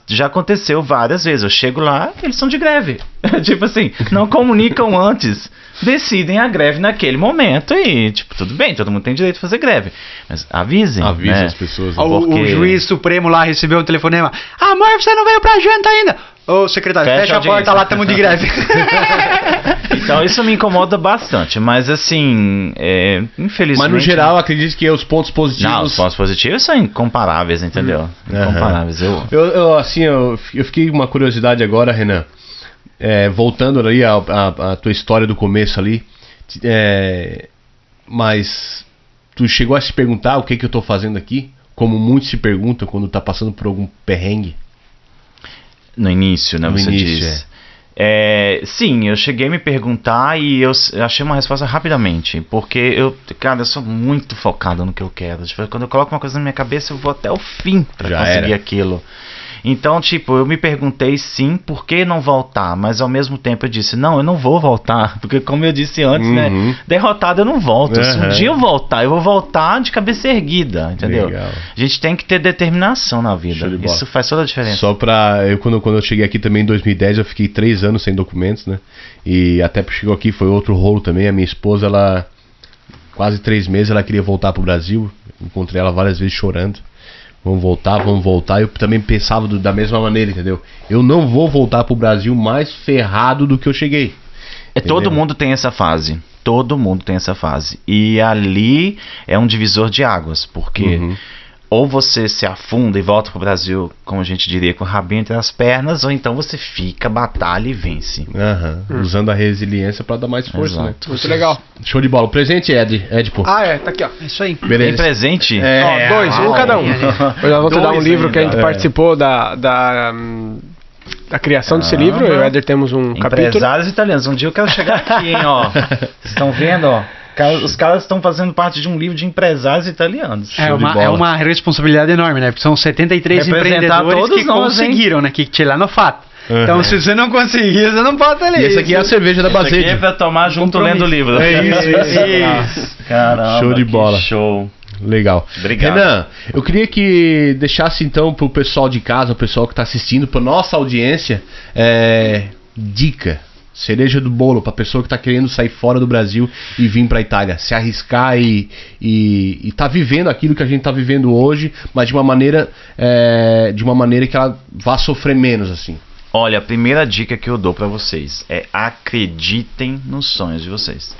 Speaker 4: Já aconteceu várias vezes. Eu chego lá, eles são de greve. Tipo assim, não comunicam antes. Decidem a greve naquele momento e, tipo, tudo bem, todo mundo tem direito de fazer greve. Mas avisem.
Speaker 1: Avisem,
Speaker 4: né?
Speaker 1: as pessoas.
Speaker 2: O juiz supremo lá recebeu um telefonema. Amor, você não veio pra janta ainda. Ô, secretário, fecha a porta lá, estamos de greve.
Speaker 4: Então isso me incomoda bastante, mas assim, infelizmente...
Speaker 1: Mas no geral, acredito que os pontos positivos...
Speaker 4: Não, os pontos positivos são incomparáveis, entendeu? Incomparáveis.
Speaker 1: Eu fiquei com uma curiosidade agora, Renan. Voltando ali a tua história do começo ali, mas tu chegou a se perguntar o que eu tô fazendo aqui? Como muitos se perguntam quando tá passando por algum perrengue?
Speaker 4: No início, né? Você diz. Sim, eu cheguei a me perguntar e eu achei uma resposta rapidamente. Porque eu sou muito focado no que eu quero. Tipo, quando eu coloco uma coisa na minha cabeça, eu vou até o fim pra conseguir aquilo. Então, tipo, eu me perguntei sim, por que não voltar? Mas ao mesmo tempo eu disse, não, eu não vou voltar. Porque como eu disse antes, né? Derrotado eu não volto. Se um dia eu voltar, eu vou voltar de cabeça erguida, entendeu?
Speaker 1: Legal.
Speaker 4: A gente tem que ter determinação na vida. Isso faz toda a diferença.
Speaker 1: Só pra... Quando eu cheguei aqui também em 2010, eu fiquei 3 anos sem documentos, né? E até que chegou aqui foi outro rolo também. A minha esposa, ela... Quase 3 meses ela queria voltar pro Brasil. Encontrei ela várias vezes chorando. Vamos voltar. Eu também pensava da mesma maneira, entendeu? Eu não vou voltar pro Brasil mais ferrado do que eu cheguei.
Speaker 4: Todo mundo tem essa fase. Todo mundo tem essa fase. E ali é um divisor de águas. Porque ou você se afunda e volta pro Brasil, como a gente diria, com o rabinho entre as pernas, ou então você fica, batalha e vence.
Speaker 1: Usando a resiliência para dar mais força.
Speaker 4: Exato.
Speaker 1: Né?
Speaker 2: Muito legal.
Speaker 1: Show de bola. O presente, Ed, pô.
Speaker 2: Tá aqui, ó. É isso aí.
Speaker 1: Beleza.
Speaker 4: Tem presente?
Speaker 3: 2, um cada um. Eu já vou te dar um livro que a gente participou da criação desse livro. Eu e o Éder temos um capítulo.
Speaker 4: Empresários italianos. Um dia eu quero chegar aqui, hein, ó. Vocês estão vendo, ó? Os caras estão fazendo parte de um livro de empresários italianos.
Speaker 2: É uma responsabilidade enorme, né? Porque são 73 empreendedores que conseguiram, né? Que te lá no fato. Então, se você não conseguir, você não pode ler.
Speaker 1: E essa aqui é a cerveja da Basete.
Speaker 4: Essa aqui é pra tomar junto lendo o livro.
Speaker 1: É isso.
Speaker 4: Caramba,
Speaker 1: show de bola.
Speaker 4: Show.
Speaker 1: Legal.
Speaker 4: Obrigado.
Speaker 1: Renan, eu queria que deixasse então pro pessoal de casa, o pessoal que tá assistindo, pra nossa audiência, dica. Cereja do bolo pra pessoa que tá querendo sair fora do Brasil e vir pra Itália, se arriscar e tá vivendo aquilo que a gente tá vivendo hoje, mas de uma maneira que ela vá sofrer menos, assim.
Speaker 4: Olha, a primeira dica que eu dou pra vocês é acreditem nos sonhos de vocês.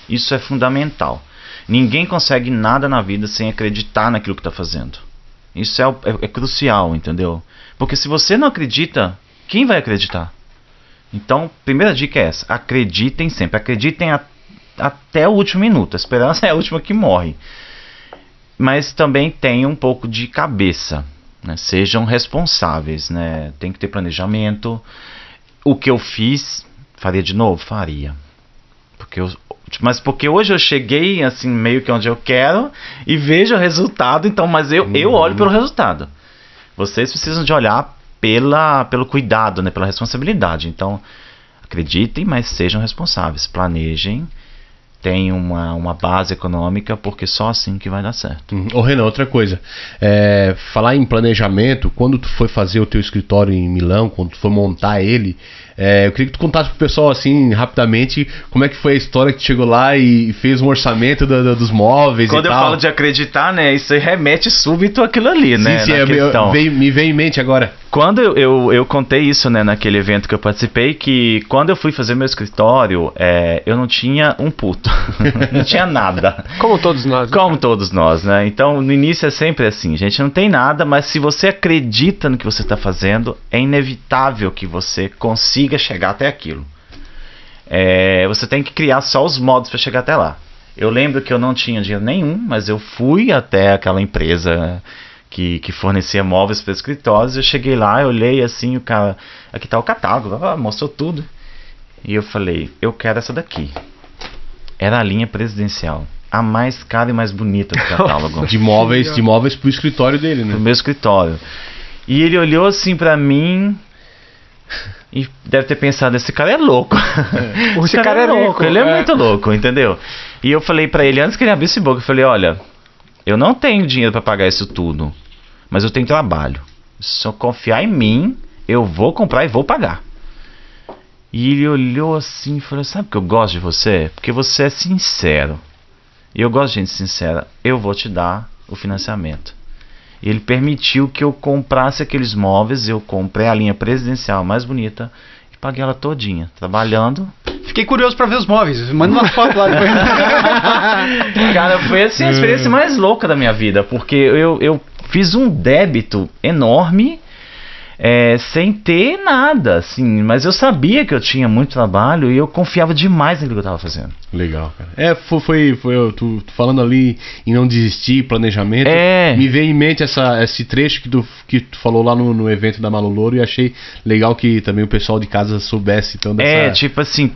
Speaker 4: Isso é fundamental. Ninguém consegue nada na vida sem acreditar naquilo que tá fazendo. Isso é crucial, entendeu? Porque se você não acredita, quem vai acreditar? Então, primeira dica é essa. Acreditem sempre. Acreditem até o último minuto. A esperança é a última que morre. Mas também tenham um pouco de cabeça. Né? Sejam responsáveis. Né? Tem que ter planejamento. O que eu fiz, faria de novo? Faria. Mas porque hoje eu cheguei assim, meio que onde eu quero e vejo o resultado. Então, mas eu olho pelo resultado. Vocês precisam de olhar pelo cuidado, né, pela responsabilidade. Então, acreditem, mas sejam responsáveis. Planejem, tem uma base econômica, porque só assim que vai dar certo.
Speaker 1: Ô Renan, outra coisa, falar em planejamento, quando tu foi fazer o teu escritório em Milão, quando tu foi montar ele, eu queria que tu contasse pro pessoal assim, rapidamente, como é que foi a história que tu chegou lá e fez um orçamento dos móveis
Speaker 4: quando
Speaker 1: e tal.
Speaker 4: Quando eu falo de acreditar, né, isso aí remete súbito àquilo ali, né?
Speaker 1: Sim, me veio em mente agora.
Speaker 4: Quando eu contei isso, né, naquele evento que eu participei, que quando eu fui fazer meu escritório, eu não tinha um puto, não tinha nada.
Speaker 3: Como todos nós.
Speaker 4: Né? Como todos nós, né? Então, no início é sempre assim, gente, não tem nada, mas se você acredita no que você está fazendo, é inevitável que você consiga chegar até aquilo. Você tem que criar só os modos para chegar até lá. Eu lembro que eu não tinha dinheiro nenhum, mas eu fui até aquela empresa que fornecia móveis para escritórios. Eu cheguei lá, eu olhei assim, o cara, aqui tá o catálogo, mostrou tudo. E eu falei, eu quero essa daqui. Era a linha presidencial, a mais cara e mais bonita do catálogo.
Speaker 1: de móveis pro escritório dele, né?
Speaker 4: Pro meu escritório. E ele olhou assim pra mim e deve ter pensado, esse cara é louco.
Speaker 3: Esse cara é louco.
Speaker 4: Ele é muito louco, entendeu? E eu falei pra ele, antes que ele abrisse boca, eu falei, olha, eu não tenho dinheiro pra pagar isso tudo, mas eu tenho trabalho. Se eu confiar em mim, eu vou comprar e vou pagar. E ele olhou assim e falou, sabe que eu gosto de você? Porque você é sincero. E eu gosto de gente sincera. Eu vou te dar o financiamento. E ele permitiu que eu comprasse aqueles móveis. Eu comprei a linha presidencial mais bonita e paguei ela todinha, trabalhando.
Speaker 2: Fiquei curioso pra ver os móveis. Manda uma foto lá depois.
Speaker 4: Cara, foi assim a experiência mais louca da minha vida. Porque eu fiz um débito enorme, sem ter nada, assim, mas eu sabia que eu tinha muito trabalho e eu confiava demais naquilo que eu estava fazendo.
Speaker 1: Legal, cara. Foi tu falando ali em não desistir, planejamento, me veio em mente esse trecho que tu falou lá no evento da Malu Louro, e achei legal que também o pessoal de casa soubesse então dessa...
Speaker 4: tipo assim,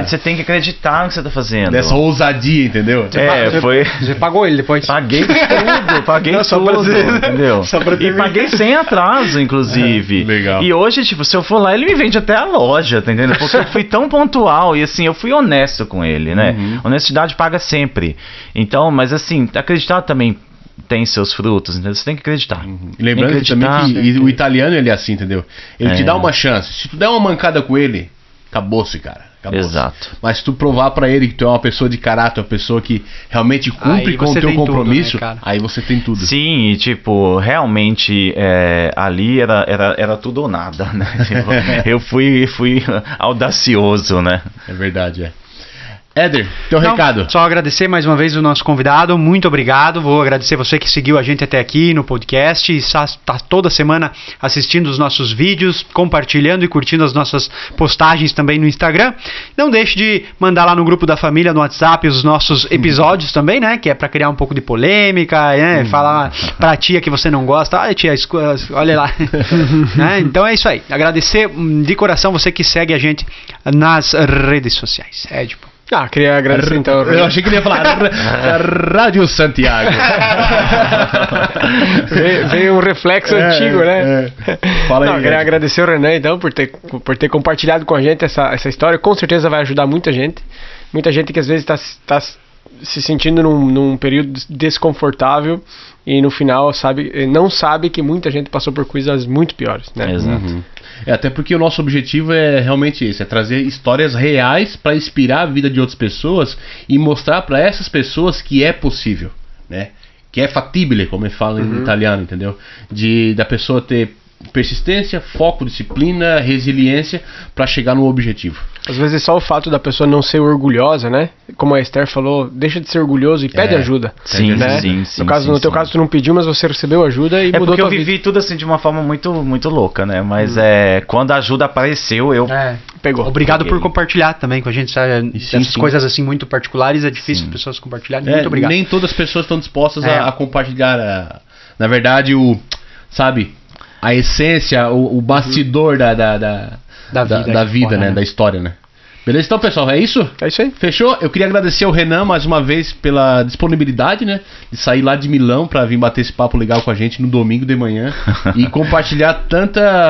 Speaker 4: você tem que acreditar no que você está fazendo.
Speaker 1: Dessa ousadia, entendeu?
Speaker 2: Você pagou ele depois?
Speaker 4: Paguei tudo, paguei tudo, entendeu? E paguei sem atraso, inclusive.
Speaker 1: Legal.
Speaker 4: E hoje, tipo, se eu for lá, ele me vende até a loja, tá entendendo? Porque eu fui tão pontual e assim, eu fui honesto com ele, né? Honestidade paga sempre. Então, mas assim, acreditar também tem seus frutos, entendeu? Você tem que acreditar.
Speaker 1: Lembrando também que o italiano, ele é assim, entendeu? Ele te dá uma chance. Se tu der uma mancada com ele, acabou-se, cara.
Speaker 4: Exato.
Speaker 1: Mas se tu provar pra ele que tu é uma pessoa de caráter, uma pessoa que realmente cumpre com o teu compromisso, tudo, né, aí você tem tudo.
Speaker 4: Sim, e tipo, realmente ali era tudo ou nada, né? Tipo, eu fui audacioso, né?
Speaker 1: É verdade, Éder, teu recado.
Speaker 2: Só agradecer mais uma vez o nosso convidado, muito obrigado. Vou agradecer você que seguiu a gente até aqui no podcast, está toda semana assistindo os nossos vídeos, compartilhando e curtindo as nossas postagens também no Instagram. Não deixe de mandar lá no grupo da família, no WhatsApp, os nossos episódios também, né? Que é para criar um pouco de polêmica, né? Falar pra tia que você não gosta, olha tia, olha lá. Né? Então é isso aí. Agradecer de coração você que segue a gente nas redes sociais.
Speaker 3: Queria agradecer então.
Speaker 1: Eu achei que ele ia falar Rádio Santiago.
Speaker 3: Veio um reflexo antigo, né?
Speaker 1: Fala aí.
Speaker 3: Queria agradecer o Renan então por ter compartilhado com a gente essa história. Com certeza vai ajudar muita gente. Muita gente que às vezes está se sentindo num período desconfortável e no final não sabe que muita gente passou por coisas muito piores, né?
Speaker 4: Exato.
Speaker 1: Até porque o nosso objetivo é realmente esse, é trazer histórias reais para inspirar a vida de outras pessoas e mostrar para essas pessoas que é possível, né? Que é fattibile, como ele fala em italiano, entendeu? Da pessoa ter persistência, foco, disciplina, resiliência para chegar no objetivo.
Speaker 3: Às vezes só o fato da pessoa não ser orgulhosa, né? Como a Esther falou, deixa de ser orgulhoso e pede ajuda.
Speaker 4: Sim,
Speaker 3: né? No teu caso tu não pediu, mas você recebeu ajuda e mudou tua vida.
Speaker 4: É porque eu vivi tudo assim de uma forma muito, muito louca, né? Mas quando a ajuda apareceu, eu...
Speaker 2: Pegou. Obrigado por compartilhar também com a gente, sabe? Essas coisas assim muito particulares, é difícil as pessoas compartilharem. Muito obrigado.
Speaker 1: Nem todas as pessoas estão dispostas a compartilhar, na verdade, a essência, o bastidor da vida, né? Da história, né? Beleza, então, pessoal, é isso?
Speaker 3: É isso aí.
Speaker 1: Fechou? Eu queria agradecer ao Renan mais uma vez pela disponibilidade, né? De sair lá de Milão pra vir bater esse papo legal com a gente no domingo de manhã e compartilhar tanta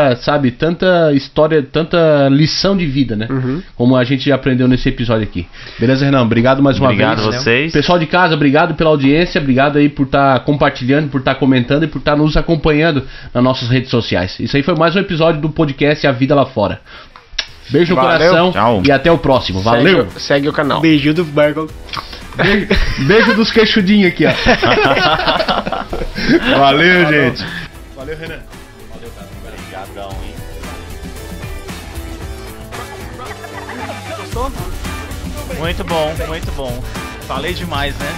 Speaker 1: história, tanta lição de vida, né? Como a gente aprendeu nesse episódio aqui. Beleza, Renan? Obrigado mais uma vez.
Speaker 4: Obrigado a vocês.
Speaker 1: Pessoal de casa, obrigado pela audiência, obrigado aí por estar compartilhando, por estar comentando e por estar nos acompanhando nas nossas redes sociais. Isso aí foi mais um episódio do podcast A Vida Lá Fora. Beijo no coração.
Speaker 4: Tchau.
Speaker 1: E até o próximo. Valeu.
Speaker 3: Segue o canal.
Speaker 2: Beijo do Bergel.
Speaker 1: Beijo dos queixudinhos aqui, ó. Valeu, gente. Valeu, Renan. Valeu, cara.
Speaker 4: Obrigadão, hein.
Speaker 2: Gostou?
Speaker 4: Muito bom, muito bom. Falei demais, né?